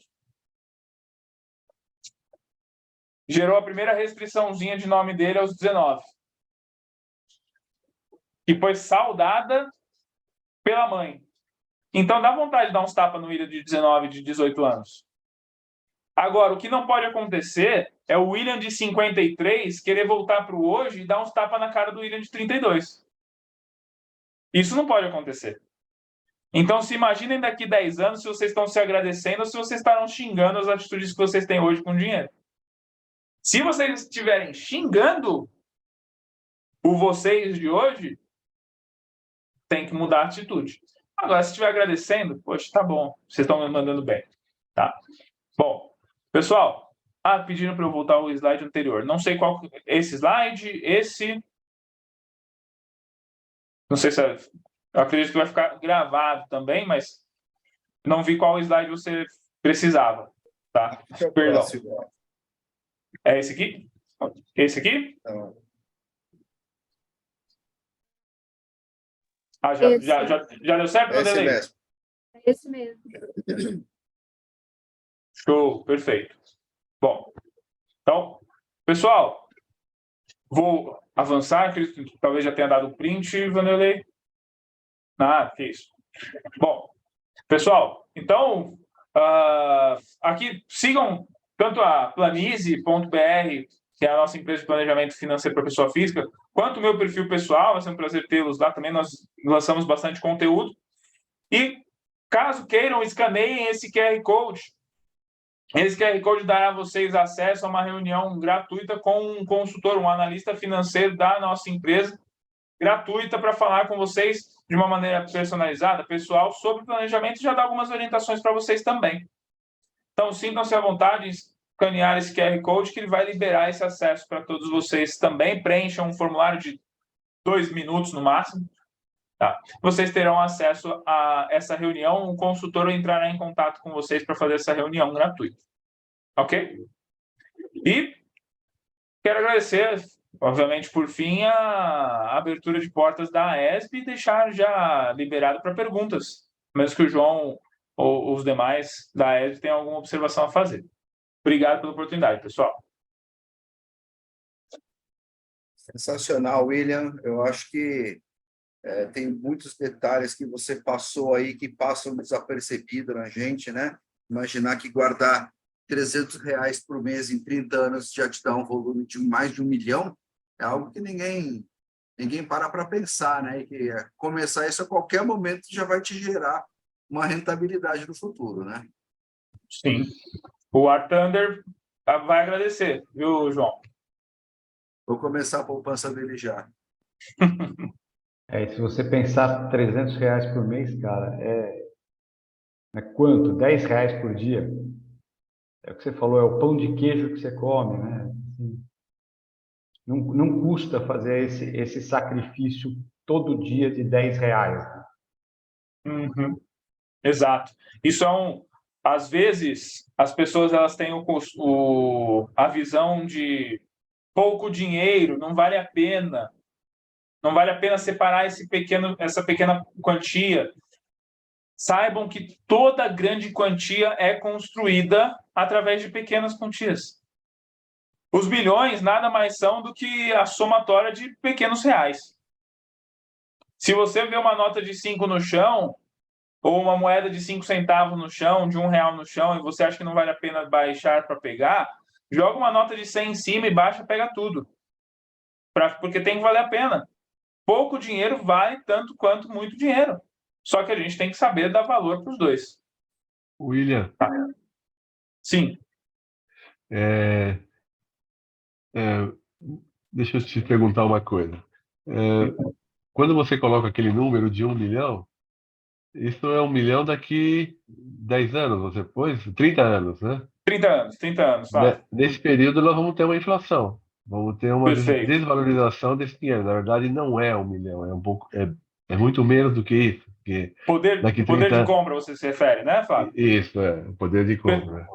Gerou a primeira restriçãozinha de nome dele aos 19. Que foi saudada pela mãe. Então dá vontade de dar uns tapas no William de 19, de 18 anos. Agora, o que não pode acontecer é o William de 53 querer voltar para o hoje e dar uns tapas na cara do William de 32. Isso não pode acontecer. Então, se imaginem daqui 10 anos se vocês estão se agradecendo ou se vocês estarão xingando as atitudes que vocês têm hoje com dinheiro. Se vocês estiverem xingando o vocês de hoje, tem que mudar a atitude. Agora, se estiver agradecendo, poxa, tá bom, vocês estão me mandando bem. Tá? Bom, pessoal, pediram para eu voltar ao slide anterior. Não sei qual esse slide, esse... Não sei se... Eu acredito que vai ficar gravado também, mas não vi qual slide você precisava. Tá? Perdão. É esse aqui? Esse aqui? Não. Já deu certo? Esse mesmo. É esse mesmo. Show, perfeito. Bom, então, pessoal, vou avançar, acredito que talvez já tenha dado o print, Vanderlei. Que isso. Bom, pessoal, então, aqui sigam tanto a Planize.br, que é a nossa empresa de planejamento financeiro para pessoa física, quanto o meu perfil pessoal. Vai ser um prazer tê-los lá também. Nós lançamos bastante conteúdo. E, caso queiram, escaneiem esse QR Code. Esse QR Code dará a vocês acesso a uma reunião gratuita com um consultor, um analista financeiro da nossa empresa, gratuita, para falar com vocês de uma maneira personalizada, pessoal, sobre planejamento e já dar algumas orientações para vocês também. Então, sintam-se à vontade em escanear esse QR Code, que ele vai liberar esse acesso para todos vocês também. Preencham um formulário de 2 minutos no máximo. Tá? Vocês terão acesso a essa reunião. Um consultor entrará em contato com vocês para fazer essa reunião gratuita. Ok? E quero agradecer, obviamente, por fim, a abertura de portas da AESP e deixar já liberado para perguntas, mesmo que o João ou os demais da AESP tenham alguma observação a fazer. Obrigado pela oportunidade, pessoal. Sensacional, William. Eu acho que tem muitos detalhes que você passou aí que passam desapercebido na gente, né? Imaginar que guardar R$ 300 por mês em 30 anos já te dá um volume de mais de 1 milhão, é algo que ninguém para pensar, né? E que começar isso a qualquer momento já vai te gerar uma rentabilidade no futuro, né? Sim. O War Thunder vai agradecer, viu, João? Vou começar a poupança dele já. E se você pensar R$ 300 por mês, cara, é quanto? R$ 10 por dia? É o que você falou, é o pão de queijo que você come, né? Assim, não custa fazer esse sacrifício todo dia de R$ 10. Uhum. Exato. Isso às vezes, as pessoas elas têm a visão de pouco dinheiro, não vale a pena. Não vale a pena separar essa pequena quantia. Saibam que toda grande quantia é construída através de pequenas quantias. Os bilhões nada mais são do que a somatória de pequenos reais. Se você vê uma nota de 5 no chão, ou uma moeda de 5 centavos no chão, de R$ 1 no chão, e você acha que não vale a pena baixar para pegar, joga uma nota de 100 em cima e baixa, pega tudo. Porque tem que valer a pena. Pouco dinheiro vale tanto quanto muito dinheiro. Só que a gente tem que saber dar valor para os dois. William, Sim. é, é, deixa eu te perguntar uma coisa. Quando você coloca aquele número de 1 milhão, isso é 1 milhão daqui 10 anos, você pôs? 30 anos, né? 30 anos, tá? Nesse período nós vamos ter uma inflação, vamos ter uma Perfeito. desvalorização desse dinheiro. Na verdade, não é 1 milhão, é muito menos do que isso. Porque Poder daqui de 30 compra, você se refere, né, Fábio? Isso, o poder de compra.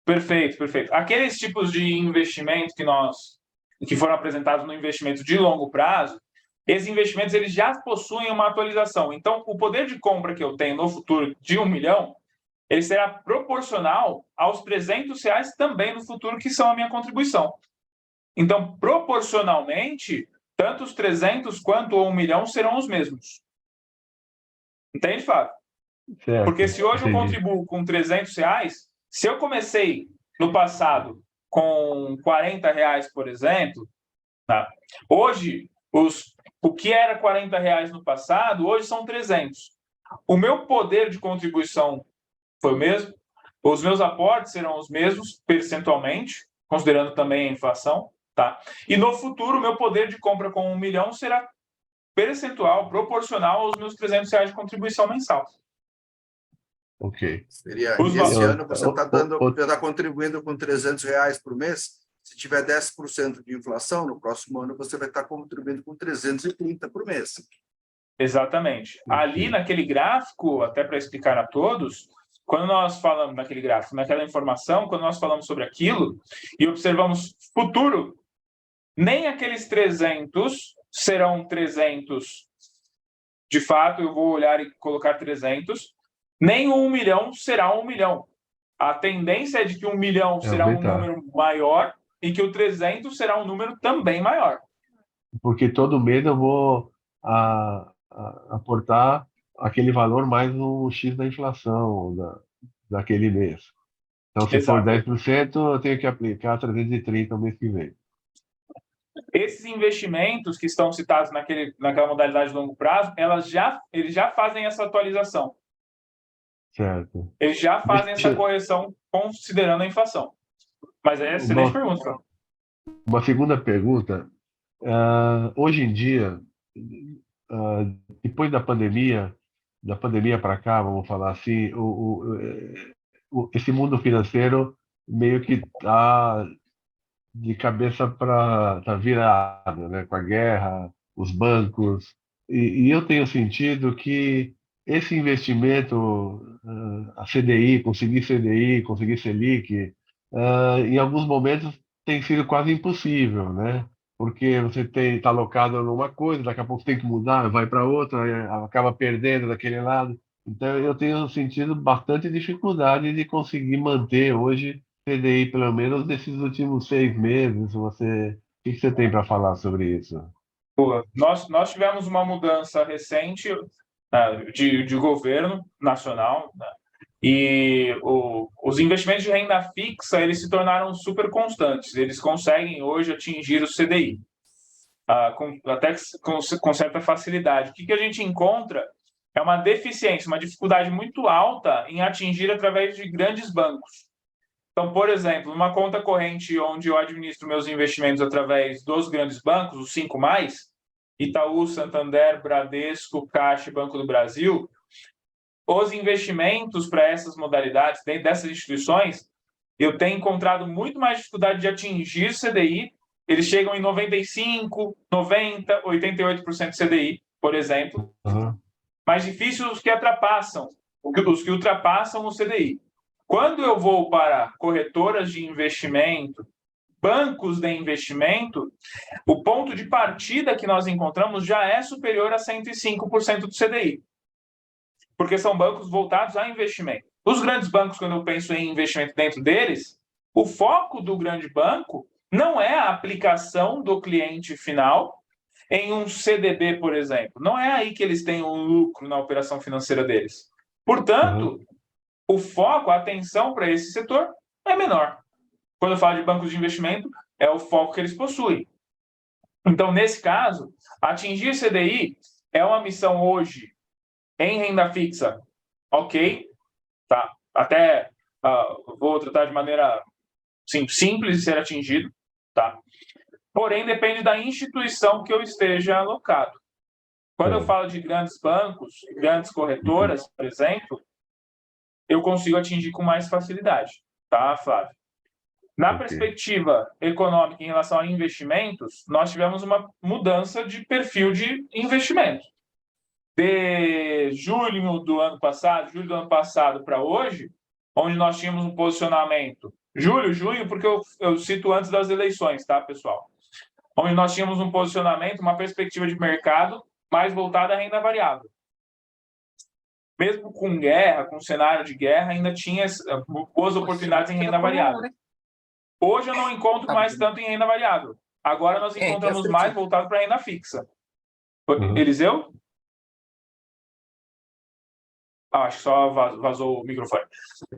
Perfeito. Aqueles tipos de investimento que foram apresentados no investimento de longo prazo, esses investimentos eles já possuem uma atualização. Então, o poder de compra que eu tenho no futuro de 1 milhão, ele será proporcional aos R$ 300 também no futuro, que são a minha contribuição. Então, proporcionalmente, tanto os 300 quanto o 1 milhão serão os mesmos. Entende, Fábio? Certo, Porque se hoje eu entendi. contribuo com R$ 300, se eu comecei no passado com R$ 40, por exemplo, tá? Hoje, o que era R$ 40 no passado, hoje são 300. O meu poder de contribuição foi o mesmo, os meus aportes serão os mesmos percentualmente, considerando também a inflação, tá? E no futuro, o meu poder de compra com 1 milhão será percentual, proporcional aos meus R$ 300 de contribuição mensal. Ok. Esse ano você está contribuindo com R$ 300 por mês. Se tiver 10% de inflação, no próximo ano você vai estar contribuindo com 330 por mês. Exatamente. Ali naquele gráfico, até para explicar a todos, quando nós falamos naquele gráfico, naquela informação, quando nós falamos sobre aquilo e observamos futuro, nem aqueles 300 serão 300 de fato, eu vou olhar e colocar 300, nem o 1 milhão será 1 milhão. A tendência é de que 1 milhão será um número maior e que o 300 será um número também maior. Porque todo mês eu vou aportar aquele valor mais um X da inflação daquele mês. Então, se for 10%, eu tenho que aplicar 330 no mês que vem. Esses investimentos que estão citados naquela modalidade de longo prazo, eles já fazem essa atualização. Certo. Eles já fazem essa correção considerando a inflação. Mas é excelente pergunta. Uma segunda pergunta. Hoje em dia, depois da pandemia para cá, vamos falar assim, esse mundo financeiro meio que está de cabeça para virado, né? Com a guerra, os bancos. E eu tenho sentido que esse investimento, a CDI, conseguir Selic, em alguns momentos tem sido quase impossível, né? Porque você está alocado numa coisa, daqui a pouco tem que mudar, vai para outra, acaba perdendo daquele lado. Então, eu tenho sentido bastante dificuldade de conseguir manter hoje CDI, pelo menos nesses últimos 6 meses. Você que você tem para falar sobre isso? Boa. Nós tivemos uma mudança recente de governo nacional, né? E os investimentos de renda fixa eles se tornaram super constantes. Eles conseguem hoje atingir o CDI, até com certa facilidade. O que a gente encontra é uma deficiência, uma dificuldade muito alta em atingir através de grandes bancos. Então, por exemplo, uma conta corrente onde eu administro meus investimentos através dos grandes bancos, os 5 mais, Itaú, Santander, Bradesco, Caixa e Banco do Brasil, os investimentos para essas modalidades, dentro dessas instituições, eu tenho encontrado muito mais dificuldade de atingir CDI. Eles chegam em 95%, 90%, 88% CDI, por exemplo. Mais difícil os que ultrapassam o CDI. Quando eu vou para corretoras de investimento, bancos de investimento, o ponto de partida que nós encontramos já é superior a 105% do CDI. Porque são bancos voltados a investimento. Os grandes bancos, quando eu penso em investimento dentro deles, o foco do grande banco não é a aplicação do cliente final em um CDB, por exemplo. Não é aí que eles têm um lucro na operação financeira deles. Portanto, o foco, a atenção para esse setor é menor. Quando eu falo de bancos de investimento, é o foco que eles possuem. Então, nesse caso, atingir CDI é uma missão hoje em renda fixa, ok, tá? Até vou tratar de maneira simples de ser atingido, tá? Porém, depende da instituição que eu esteja alocado. Quando eu falo de grandes bancos, grandes corretoras, por exemplo, eu consigo atingir com mais facilidade, tá, Flávio? Na perspectiva econômica em relação a investimentos, nós tivemos uma mudança de perfil de investimento. De julho do ano passado para hoje, onde nós tínhamos um posicionamento, junho, porque eu cito antes das eleições, tá, pessoal? Onde nós tínhamos um posicionamento, uma perspectiva de mercado mais voltada à renda variável. Mesmo com guerra, com cenário de guerra, ainda tinha boas oportunidades em renda variável. Hoje eu não encontro mais tanto em renda variável. Agora nós encontramos mais voltado para renda fixa. Eliseu? Acho que só vazou o microfone.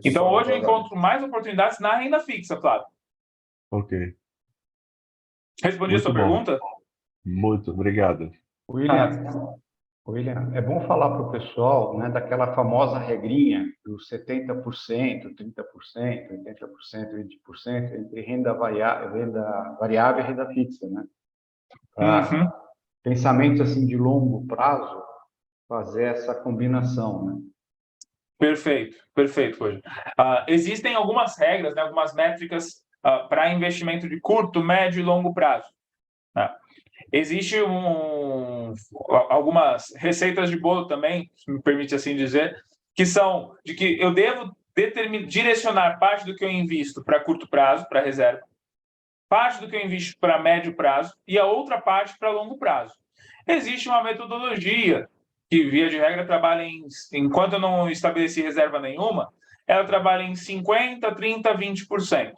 Então, hoje eu encontro mais oportunidades na renda fixa, Flávio. Ok. Respondi a sua pergunta? Muito obrigado. William, é bom falar para o pessoal, né, daquela famosa regrinha dos 70%, 30%, 80%, 20% entre renda variável e renda fixa, né? Pensamentos assim de longo prazo, fazer essa combinação, né? Perfeito, Roger. Existem algumas regras, né, algumas métricas para investimento de curto, médio e longo prazo. Existe algumas receitas de bolo também, se me permite assim dizer, que são de que eu devo direcionar parte do que eu invisto para curto prazo, para reserva, parte do que eu invisto para médio prazo e a outra parte para longo prazo. Existe uma metodologia que, via de regra, trabalha enquanto eu não estabeleci reserva nenhuma, ela trabalha em 50%, 30%, 20%.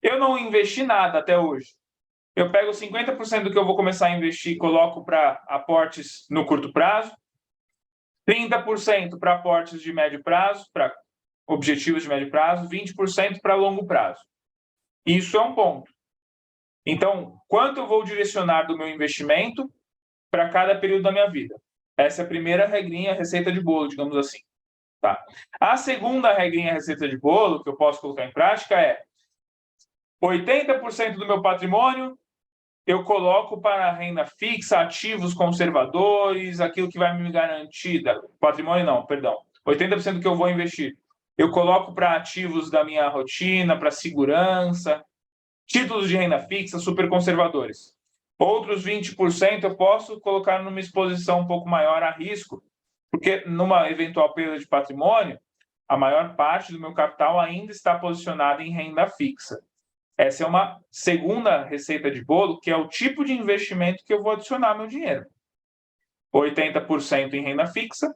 Eu não investi nada até hoje. Eu pego 50% do que eu vou começar a investir e coloco para aportes no curto prazo, 30% para aportes de médio prazo, para objetivos de médio prazo, 20% para longo prazo. Isso é um ponto. Então, quanto eu vou direcionar do meu investimento para cada período da minha vida? Essa é a primeira regrinha, receita de bolo, digamos assim. Tá? A segunda regrinha, receita de bolo, que eu posso colocar em prática é 80% do meu patrimônio eu coloco para renda fixa, ativos conservadores, aquilo que vai me garantir, patrimônio não, perdão, 80% do que eu vou investir, eu coloco para ativos da minha rotina, para segurança, títulos de renda fixa super conservadores. Outros 20% eu posso colocar numa exposição um pouco maior a risco, porque numa eventual perda de patrimônio, a maior parte do meu capital ainda está posicionada em renda fixa. Essa é uma segunda receita de bolo, que é o tipo de investimento que eu vou adicionar meu dinheiro. 80% em renda fixa,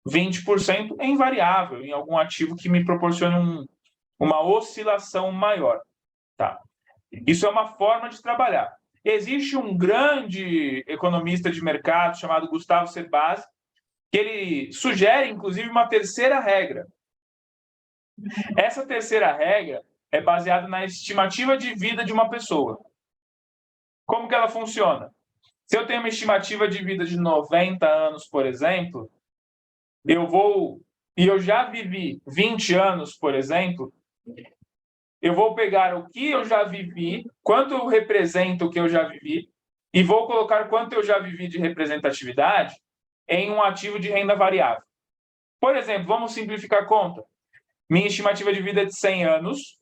20% em variável, em algum ativo que me proporcione uma oscilação maior. Tá? Isso é uma forma de trabalhar. Existe um grande economista de mercado chamado Gustavo Cerbasi, que ele sugere, inclusive, uma terceira regra. Essa terceira regra é baseada na estimativa de vida de uma pessoa. Como que ela funciona? Se eu tenho uma estimativa de vida de 90 anos, por exemplo, eu já vivi 20 anos, por exemplo, eu vou pegar o que eu já vivi, quanto eu represento o que eu já vivi, e vou colocar quanto eu já vivi de representatividade em um ativo de renda variável. Por exemplo, vamos simplificar a conta. Minha estimativa de vida é de 100 anos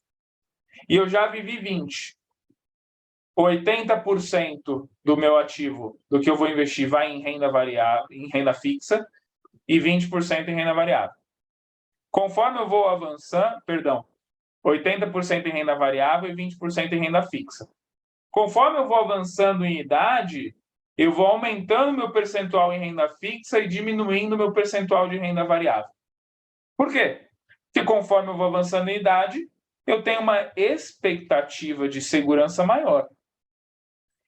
e eu já vivi 20. 80% do meu ativo, do que eu vou investir, vai em renda variável, em renda fixa, e 20% em renda variável. Conforme eu vou avançando, 80% em renda variável e 20% em renda fixa. Conforme eu vou avançando em idade, eu vou aumentando meu percentual em renda fixa e diminuindo meu percentual de renda variável. Por quê? Porque conforme eu vou avançando em idade, eu tenho uma expectativa de segurança maior.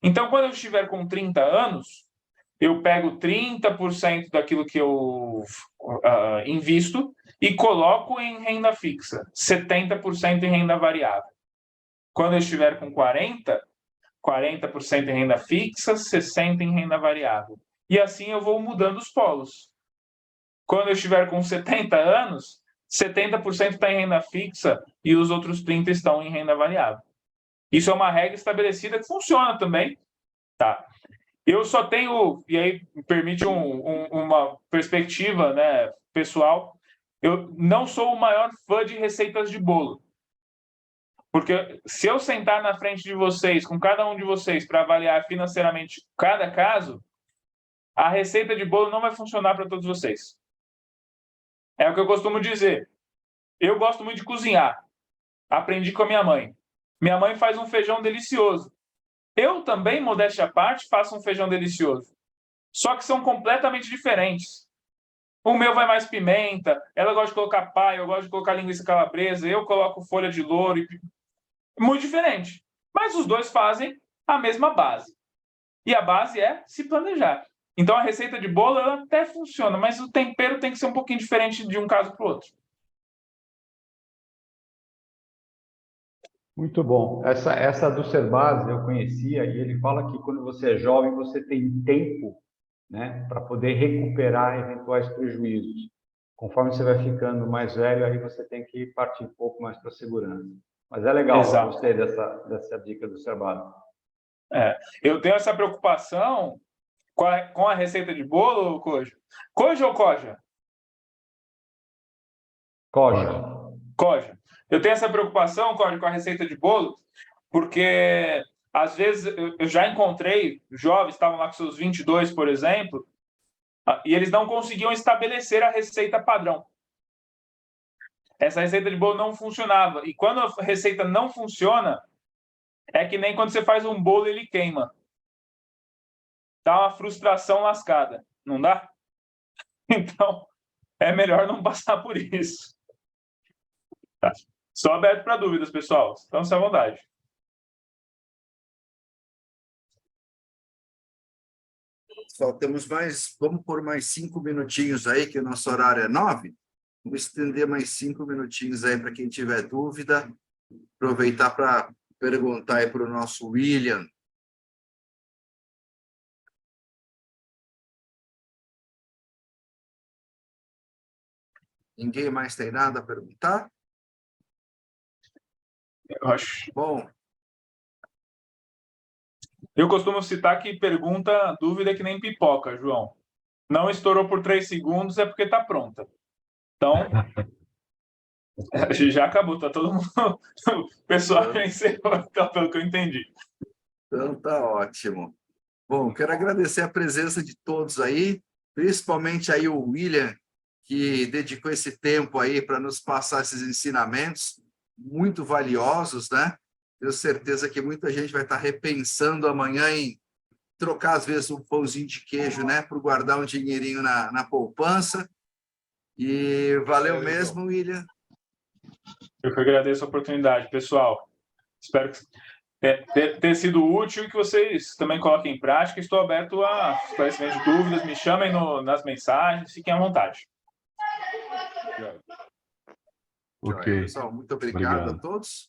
Então, quando eu estiver com 30 anos, eu pego 30% daquilo que eu invisto e coloco em renda fixa, 70% em renda variável. Quando eu estiver com 40% em renda fixa, 60% em renda variável. E assim eu vou mudando os polos. Quando eu estiver com 70 anos, 70% está em renda fixa e os outros 30% estão em renda variável. Isso é uma regra estabelecida que funciona também. Tá? Eu só tenho, e aí me permite uma perspectiva, né, pessoal, eu não sou o maior fã de receitas de bolo. Porque se eu sentar na frente de vocês, com cada um de vocês, para avaliar financeiramente cada caso, a receita de bolo não vai funcionar para todos vocês. É o que eu costumo dizer. Eu gosto muito de cozinhar. Aprendi com a minha mãe. Minha mãe faz um feijão delicioso. Eu também, modéstia à parte, faço um feijão delicioso. Só que são completamente diferentes. O meu vai mais pimenta, ela gosta de colocar paia, eu gosto de colocar linguiça calabresa, eu coloco folha de louro. Muito diferente. Mas os dois fazem a mesma base. E a base é se planejar. Então a receita de bolo ela até funciona, mas o tempero tem que ser um pouquinho diferente de um caso para o outro. Muito bom. Essa do Cerbasi eu conhecia e ele fala que quando você é jovem você tem tempo, né, para poder recuperar eventuais prejuízos. Conforme você vai ficando mais velho, aí você tem que partir um pouco mais para a segurança. Mas é legal, Exato. eu gostei dessa dica do Cerbasi. Eu tenho essa preocupação com a receita de bolo, Cojo? Cojo ou Coja? Coja. Eu tenho essa preocupação, Coja, com a receita de bolo, porque às vezes eu já encontrei jovens, estavam lá com seus 22, por exemplo, e eles não conseguiam estabelecer a receita padrão. Essa receita de bolo não funcionava. E quando a receita não funciona, é que nem quando você faz um bolo e ele queima. Dá uma frustração lascada, não dá? Então, é melhor não passar por isso. Tá. Estou aberto para dúvidas, pessoal. Estão-se à vontade. Só temos vamos por mais 5 minutinhos aí, que o nosso horário é 9. Vamos estender mais 5 minutinhos aí para quem tiver dúvida. Aproveitar para perguntar aí para o nosso William. Ninguém mais tem nada a perguntar? Eu acho. Bom. Eu costumo citar que pergunta, dúvida é que nem pipoca, João. Não estourou por 3 segundos, é porque está pronta. Então, já acabou, tá todo mundo... O pessoal já encerrou, então, pelo que eu entendi. Então, tá ótimo. Bom, quero agradecer a presença de todos aí, principalmente aí o William, que dedicou esse tempo aí para nos passar esses ensinamentos muito valiosos, né? Tenho certeza que muita gente vai estar repensando amanhã em trocar, às vezes, um pãozinho de queijo, né? Para guardar um dinheirinho na poupança. E valeu mesmo, William. Eu que agradeço a oportunidade, pessoal. Espero que ter sido útil e que vocês também coloquem em prática. Estou aberto a esclarecimento de dúvidas, me chamem nas mensagens, fiquem à vontade. Ok. Pessoal, muito obrigado a todos.